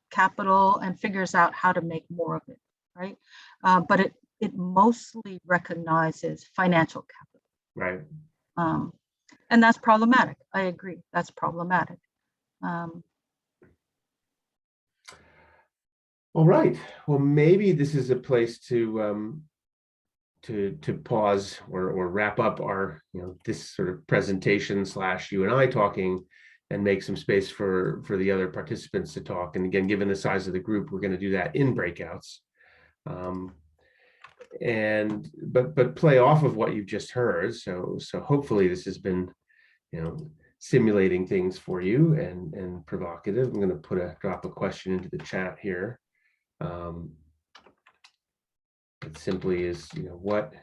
capital and figures out how to make more of it, right? But it mostly recognizes financial capital. Right. And that's problematic. I agree, that's problematic. All right. Well, maybe this is a place to pause or wrap up our this sort of presentation / you and I talking, and make some space for the other participants to talk. And again, given the size of the group, we're going to do that in breakouts. But play off of what you've just heard. So hopefully this has been simulating things for you and provocative. I'm going to drop a question into the chat here. It simply is, what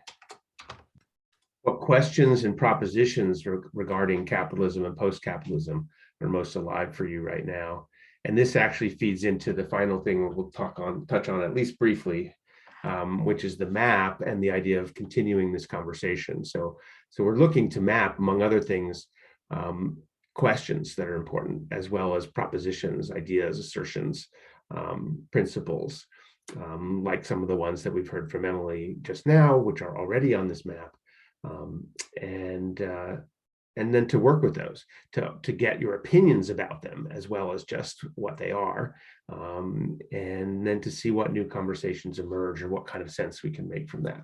questions and propositions regarding capitalism and post-capitalism are most alive for you right now? And this actually feeds into the final thing we'll touch on at least briefly, which is the map and the idea of continuing this conversation. So we're looking to map, among other things, questions that are important, as well as propositions, ideas, assertions, principles, like some of the ones that we've heard from Emily just now, which are already on this map, and then to work with those, to get your opinions about them, as well as just what they are, and then to see what new conversations emerge or what kind of sense we can make from that.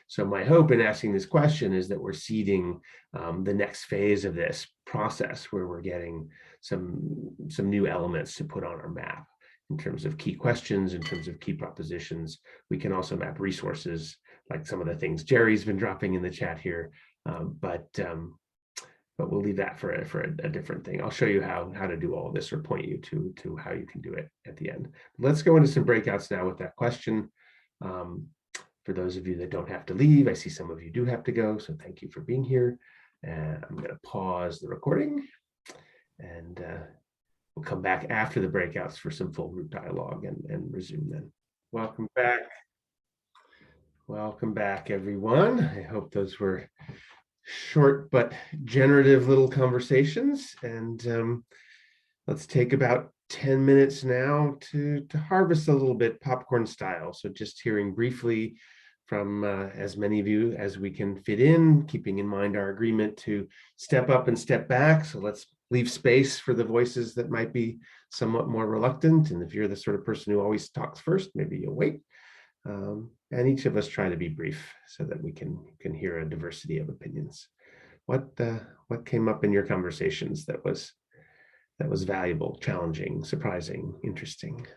So my hope in asking this question is that we're seeding the next phase of this process, where we're getting some new elements to put on our map in terms of key questions, in terms of key propositions. We can also map resources, like some of the things Jerry's been dropping in the chat here, but we'll leave that for a different thing. I'll show you how to do all of this, or point you to how you can do it at the end. Let's go into some breakouts now with that question. For those of you that don't have to leave, I see some of you do have to go, so thank you for being here. And I'm going to pause the recording, and we'll come back after the breakouts for some full group dialogue and resume then. Welcome back. Welcome back, everyone. I hope those were short but generative little conversations. And let's take about 10 minutes now to harvest a little bit popcorn style. So just hearing briefly from as many of you as we can fit in, keeping in mind our agreement to step up and step back. So let's leave space for the voices that might be somewhat more reluctant. And if you're the sort of person who always talks first, maybe you'll wait. And each of us try to be brief so that we can hear a diversity of opinions. What came up in your conversations that was valuable, challenging, surprising, interesting?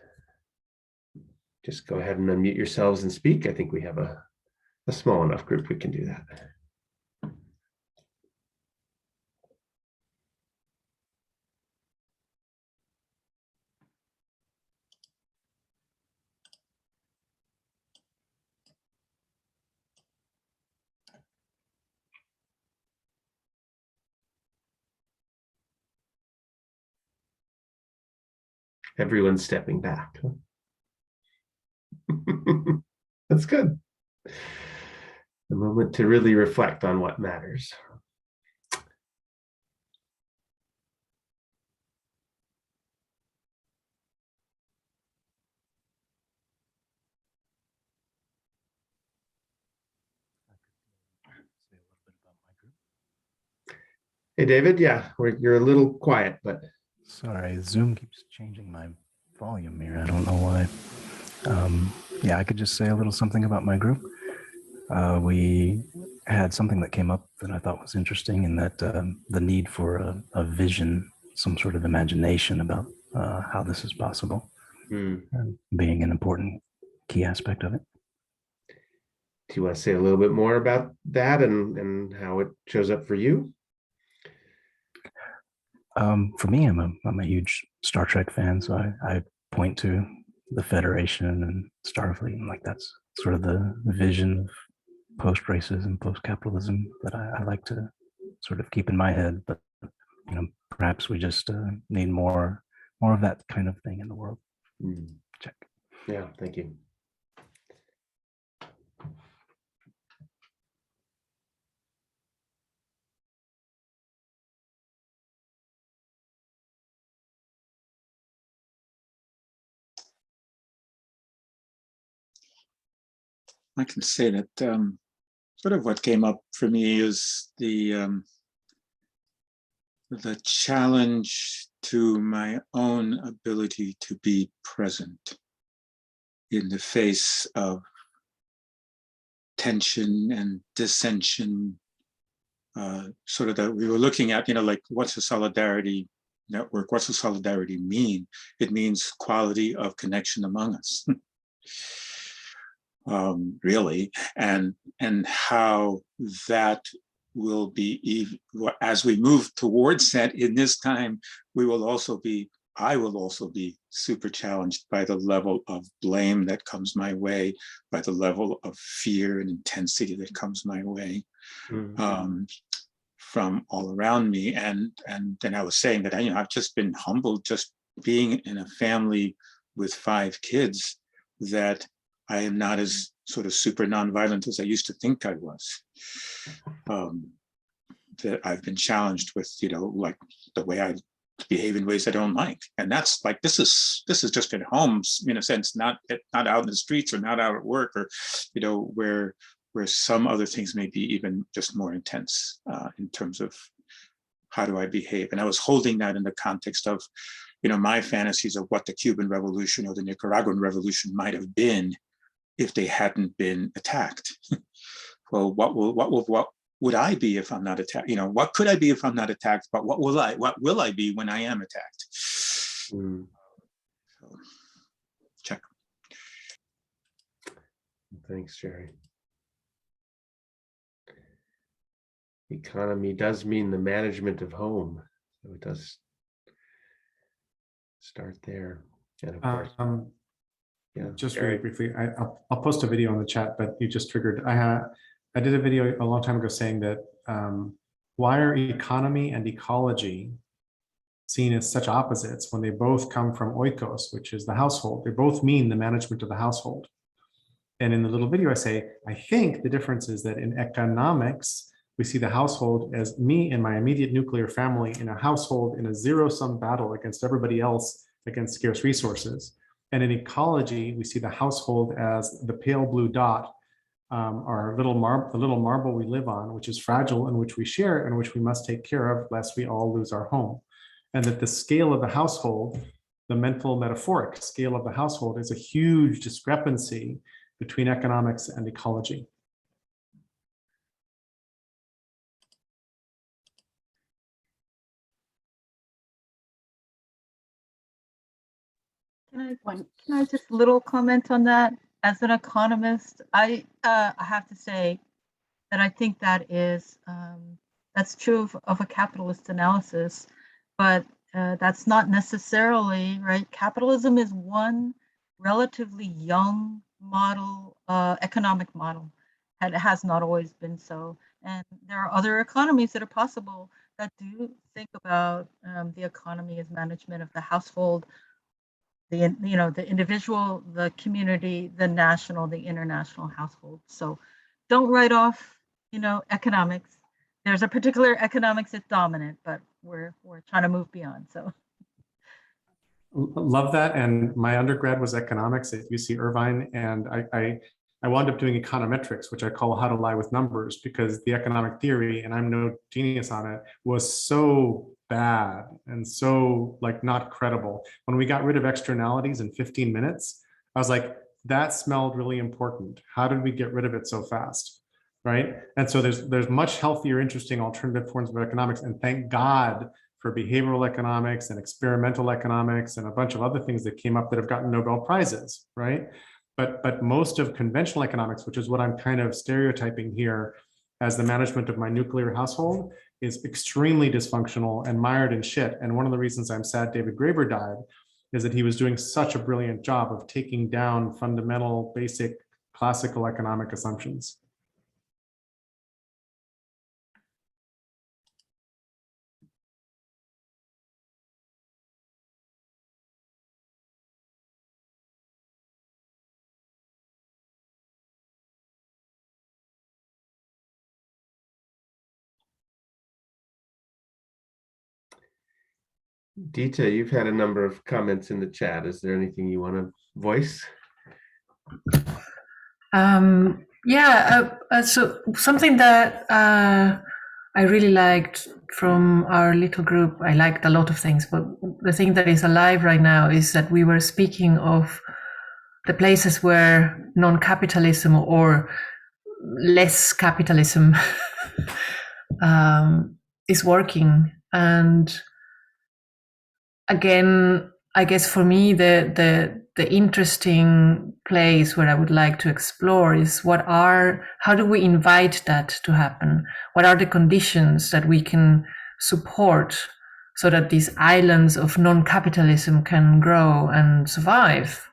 Just go ahead and unmute yourselves and speak. I think we have a small enough group we can do that. Everyone's stepping back. That's good. A moment to really reflect on what matters. Hey, David. Yeah, you're a little quiet, but. Sorry, Zoom keeps changing my volume here. I don't know why. Yeah, I could just say a little something about my group. We had something that came up that I thought was interesting, in that the need for a vision, some sort of imagination about how this is possible, being an important key aspect of it. Do you want to say a little bit more about that and how it shows up for you? For me, I'm a huge Star Trek fan, so I point to the Federation and Starfleet, and like that's sort of the vision of post-racism, post-capitalism that I like to sort of keep in my head. But perhaps we just need more of that kind of thing in the world. Check. Yeah, thank you. I can say that sort of what came up for me is the challenge to my own ability to be present. in the face of tension and dissension, sort of that we were looking at, like what's a solidarity network? What's a solidarity mean? It means quality of connection among us, really, and how that will be, as we move towards that in this time, I will also be super challenged by the level of blame that comes my way, by the level of fear and intensity that comes my way. From all around me. And then I was saying that I've just been humbled just being in a family with 5 kids, that I am not as sort of super nonviolent as I used to think I was. That I've been challenged with, like the way I behave in ways I don't like. And that's like, this is just at home, in a sense, not out in the streets or not out at work, or, where some other things may be even just more intense in terms of how do I behave. And I was holding that in the context of, my fantasies of what the Cuban Revolution or the Nicaraguan Revolution might have been if they hadn't been attacked. Well, what would I be if I'm not attacked? What could I be if I'm not attacked? But what will I be when I am attacked? So, check. Thanks, Jerry. Economy does mean the management of home, so it does start there. And of course, just Jerry. really briefly, I'll post a video in the chat, but you just triggered. I did a video a long time ago saying that why are economy and ecology seen as such opposites when they both come from oikos, which is the household? They both mean the management of the household. And in the little video, I say, I think the difference is that in economics, we see the household as me and my immediate nuclear family in a household in a zero-sum battle against everybody else, against scarce resources. And in ecology, we see the household as the pale blue dot, the little marble we live on, which is fragile and which we share and which we must take care of lest we all lose our home. And that the scale of the household, the mental metaphoric scale of the household, is a huge discrepancy between economics and ecology. Can I just a little comment on that? As an economist, I have to say that I think that is that's true of a capitalist analysis, but that's not necessarily right. Capitalism is one relatively young model, economic model, and it has not always been so. And there are other economies that are possible that do think about the economy as management of the household, the individual, the community, the national, the international household. So don't write off, economics. There's a particular economics that's dominant, but we're trying to move beyond. So love that. And my undergrad was economics at UC Irvine, and I wound up doing econometrics, which I call how to lie with numbers, because the economic theory, and I'm no genius on it, was so bad and so not credible. When we got rid of externalities in 15 minutes, I was like, that smelled really important. How did we get rid of it so fast? Right? And so there's much healthier, interesting alternative forms of economics. And thank God for behavioral economics and experimental economics and a bunch of other things that came up that have gotten Nobel Prizes, right? But most of conventional economics, which is what I'm kind of stereotyping here as the management of my nuclear household, is extremely dysfunctional and mired in shit. And one of the reasons I'm sad David Graeber died is that he was doing such a brilliant job of taking down fundamental, basic, classical economic assumptions. Dita, you've had a number of comments in the chat. Is there anything you want to voice? So something that I really liked from our little group, I liked a lot of things, but the thing that is alive right now is that we were speaking of the places where non-capitalism or less capitalism is working. And again, I guess for me, the interesting place where I would like to explore is how do we invite that to happen? What are the conditions that we can support so that these islands of non-capitalism can grow and survive?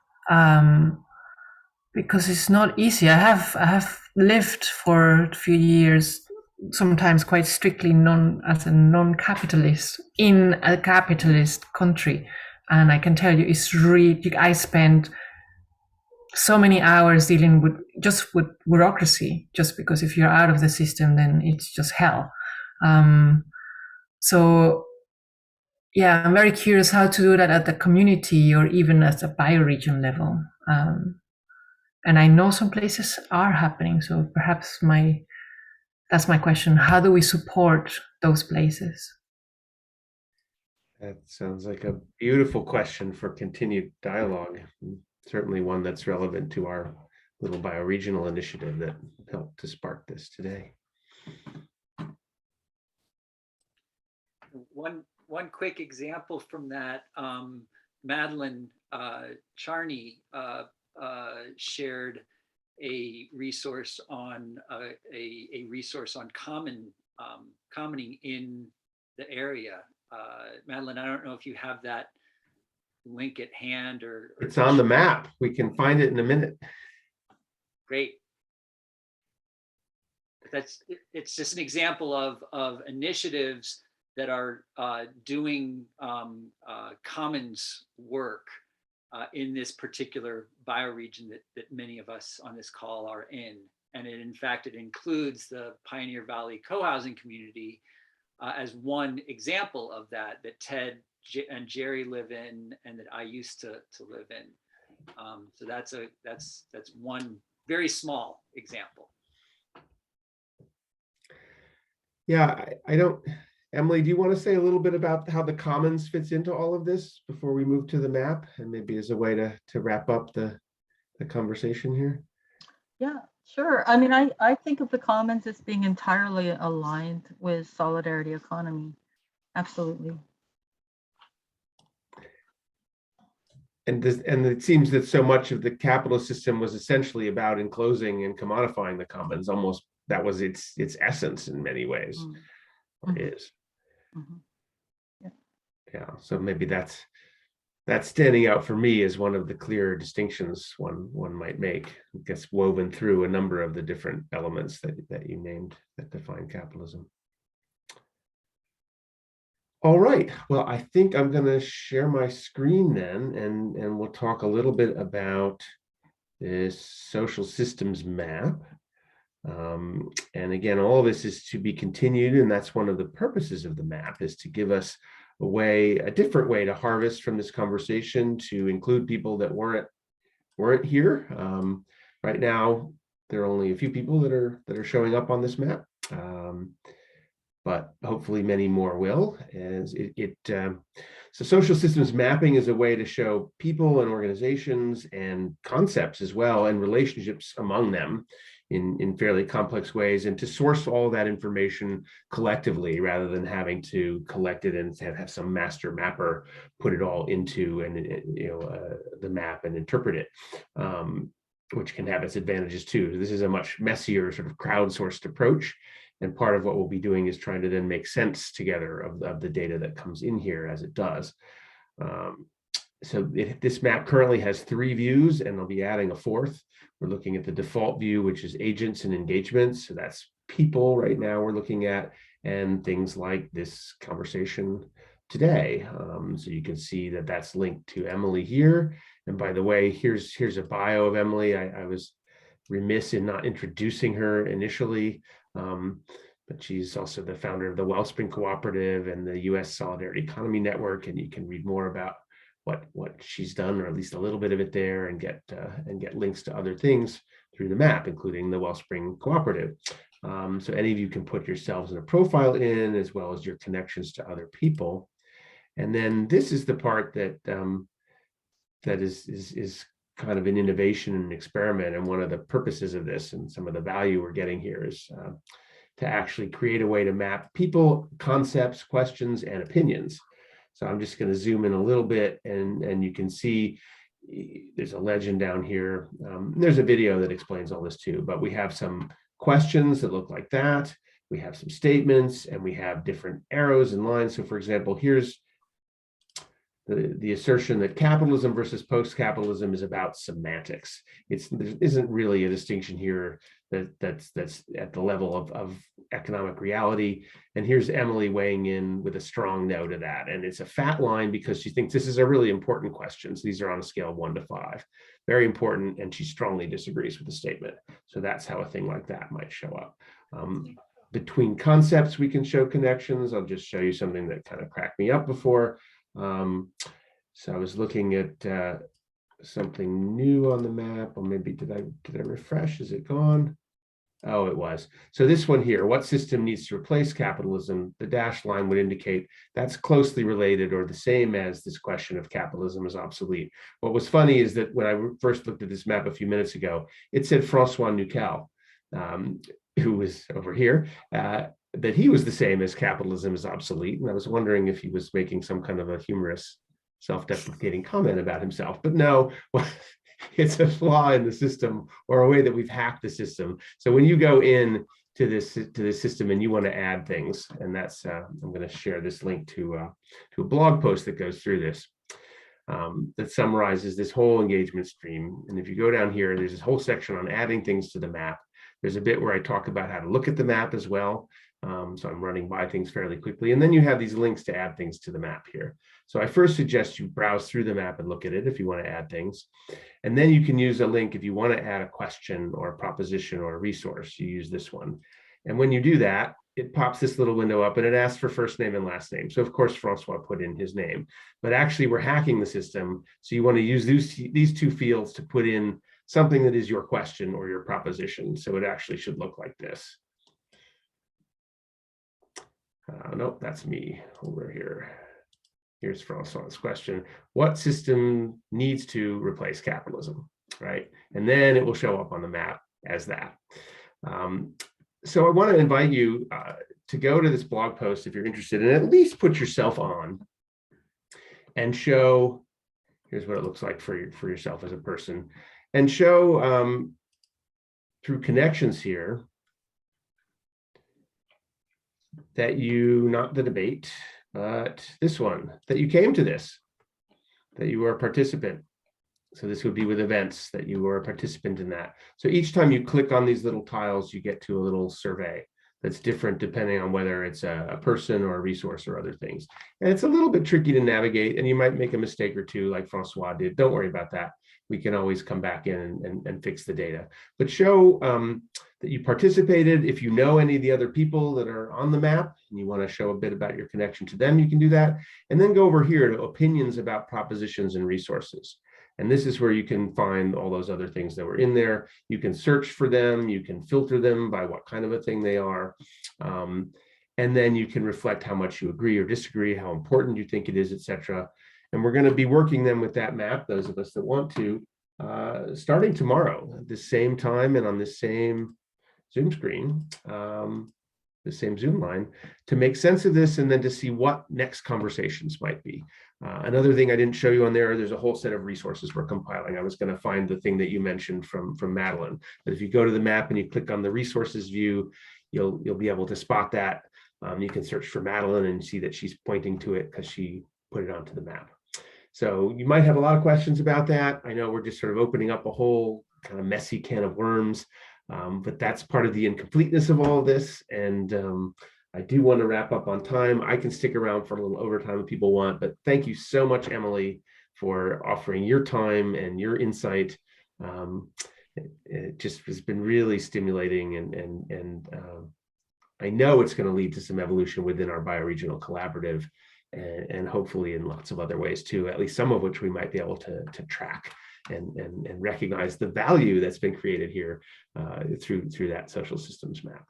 Because it's not easy. I have lived for a few years, sometimes quite strictly as a non-capitalist in a capitalist country, and I can tell you, it's really. I spent so many hours dealing with bureaucracy, just because if you're out of the system, then it's just hell. So yeah, I'm very curious how to do that at the community or even at a bioregion level. And I know some places are happening. So perhaps that's my question. How do we support those places? That sounds like a beautiful question for continued dialogue. Certainly one that's relevant to our little bioregional initiative that helped to spark this today. One quick example from that, Madeline Charney shared a resource on a resource on commoning in the area. Madeline, I don't know if you have that link at hand or it's on the map. We can find it in a minute. Great. It's just an example of initiatives that are doing commons work in this particular bioregion that many of us on this call are in. And in fact, it includes the Pioneer Valley co-housing community as one example of that Ted and Jerry live in and that I used to live in. So that's one very small example. Yeah, I don't, Emily, do you want to say a little bit about how the commons fits into all of this before we move to the map, and maybe as a way to wrap up the conversation here? Yeah, sure. I mean, I think of the commons as being entirely aligned with solidarity economy. Absolutely. And it seems that so much of the capitalist system was essentially about enclosing and commodifying the commons. Almost that was its essence in many ways, or is. Yeah. So maybe that's standing out for me as one of the clear distinctions one might make. It gets woven through a number of the different elements that you named that define capitalism. All right, well, I think I'm going to share my screen then, and we'll talk a little bit about this social systems map. And again, all of this is to be continued, and that's one of the purposes of the map, is to give us a different way to harvest from this conversation, to include people that weren't here. Right now, there are only a few people that are showing up on this map. But hopefully many more will. As so social systems mapping is a way to show people and organizations and concepts as well, and relationships among them in fairly complex ways, and to source all that information collectively rather than having to collect it and have some master mapper put it all into the map and interpret it, which can have its advantages too. This is a much messier sort of crowdsourced approach. And part of what we'll be doing is trying to then make sense together of the data that comes in here as it does. This map currently has 3 views, and I'll be adding a 4th. We're looking at the default view, which is agents and engagements. So that's people right now we're looking at, and things like this conversation today. So you can see that that's linked to Emily here. And by the way, here's a bio of Emily. I was remiss in not introducing her initially. But she's also the founder of the Wellspring Cooperative and the U.S. Solidarity Economy Network, and you can read more about what she's done, or at least a little bit of it there, and get links to other things through the map, including the Wellspring Cooperative. So any of you can put yourselves in a profile in, as well as your connections to other people. And then this is the part that is kind of an innovation and experiment. And one of the purposes of this and some of the value we're getting here is to actually create a way to map people, concepts, questions, and opinions. So I'm just going to zoom in a little bit, and you can see there's a legend down here. There's a video that explains all this too, but we have some questions that look like that. We have some statements, and we have different arrows and lines. So for example, here's the assertion that capitalism versus post-capitalism is about semantics. There isn't really a distinction here that's at the level of economic reality. And here's Emily weighing in with a strong no to that. And it's a fat line because she thinks this is a really important question. So these are on a scale of 1 to 5, very important. And she strongly disagrees with the statement. So that's how a thing like that might show up. Between concepts, we can show connections. I'll just show you something that kind of cracked me up before. So I was looking at something new on the map, or maybe did I refresh? Is it gone? Oh, it was. So this one here, what system needs to replace capitalism? The dashed line would indicate that's closely related or the same as this question of capitalism is obsolete. What was funny is that when I first looked at this map a few minutes ago, it said Francois Nukel, who was over here, that he was the same as capitalism is obsolete. And I was wondering if he was making some kind of a humorous, self-deprecating comment about himself. But no, it's a flaw in the system or a way that we've hacked the system. So when you go in to this system and you want to add things, and that's I'm going to share this link to a blog post that goes through this, that summarizes this whole engagement stream. And if you go down here, there's this whole section on adding things to the map. There's a bit where I talk about how to look at the map as well. So I'm running by things fairly quickly. And then you have these links to add things to the map here. So I first suggest you browse through the map and look at it if you want to add things. And then you can use a link if you want to add a question or a proposition or a resource. You use this one. And when you do that, it pops this little window up and it asks for first name and last name. So of course, Francois put in his name, but actually we're hacking the system. So you want to use these two fields to put in something that is your question or your proposition. So it actually should look like this. Nope, that's me over here. Here's Francois's question. What system needs to replace capitalism, right? And then it will show up on the map as that. So I want to invite you to go to this blog post if you're interested, and at least put yourself on and show, here's what it looks like for yourself as a person, and show through connections here that you, not the debate, but this one, that you came to this, that you were a participant. So this would be with events, that you were a participant in that. So each time you click on these little tiles, you get to a little survey that's different depending on whether it's a person or a resource or other things. And it's a little bit tricky to navigate, and you might make a mistake or two like Francois did. Don't worry about that. We can always come back in and fix the data. But show that you participated. If you know any of the other people that are on the map and you want to show a bit about your connection to them, you can do that. And then go over here to opinions about propositions and resources. And this is where you can find all those other things that were in there. You can search for them. You can filter them by what kind of a thing they are. And then you can reflect how much you agree or disagree, how important you think it is, etc. And we're going to be working them with that map, those of us that want to, starting tomorrow at the same time and on this same Zoom screen, the same Zoom line, to make sense of this and then to see what next conversations might be. Another thing I didn't show you on there's a whole set of resources we're compiling. I was going to find the thing that you mentioned from Madeline, but if you go to the map and you click on the resources view, you'll be able to spot that. You can search for Madeline and see that she's pointing to it because she put it onto the map. So you might have a lot of questions about that. I know we're just sort of opening up a whole kind of messy can of worms, but that's part of the incompleteness of all of this. And I do want to wrap up on time. I can stick around for a little overtime if people want, but thank you so much, Emily, for offering your time and your insight. It just has been really stimulating, and I know it's going to lead to some evolution within our bioregional collaborative, and hopefully in lots of other ways too, at least some of which we might be able to track and recognize the value that's been created here through that social systems map.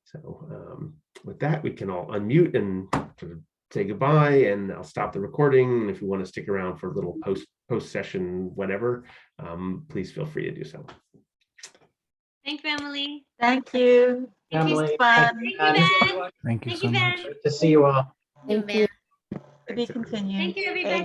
So with that, we can all unmute and sort of say goodbye, and I'll stop the recording. And if you want to stick around for a little post-session, whenever, please feel free to do so. Thank you, Emily. Thank you. Emily, Fun. Thank you, Ben. Thank you Thank so you, much. Ben. good to see you all. You, Thank you. Ben. To be continued. Thank you, everybody.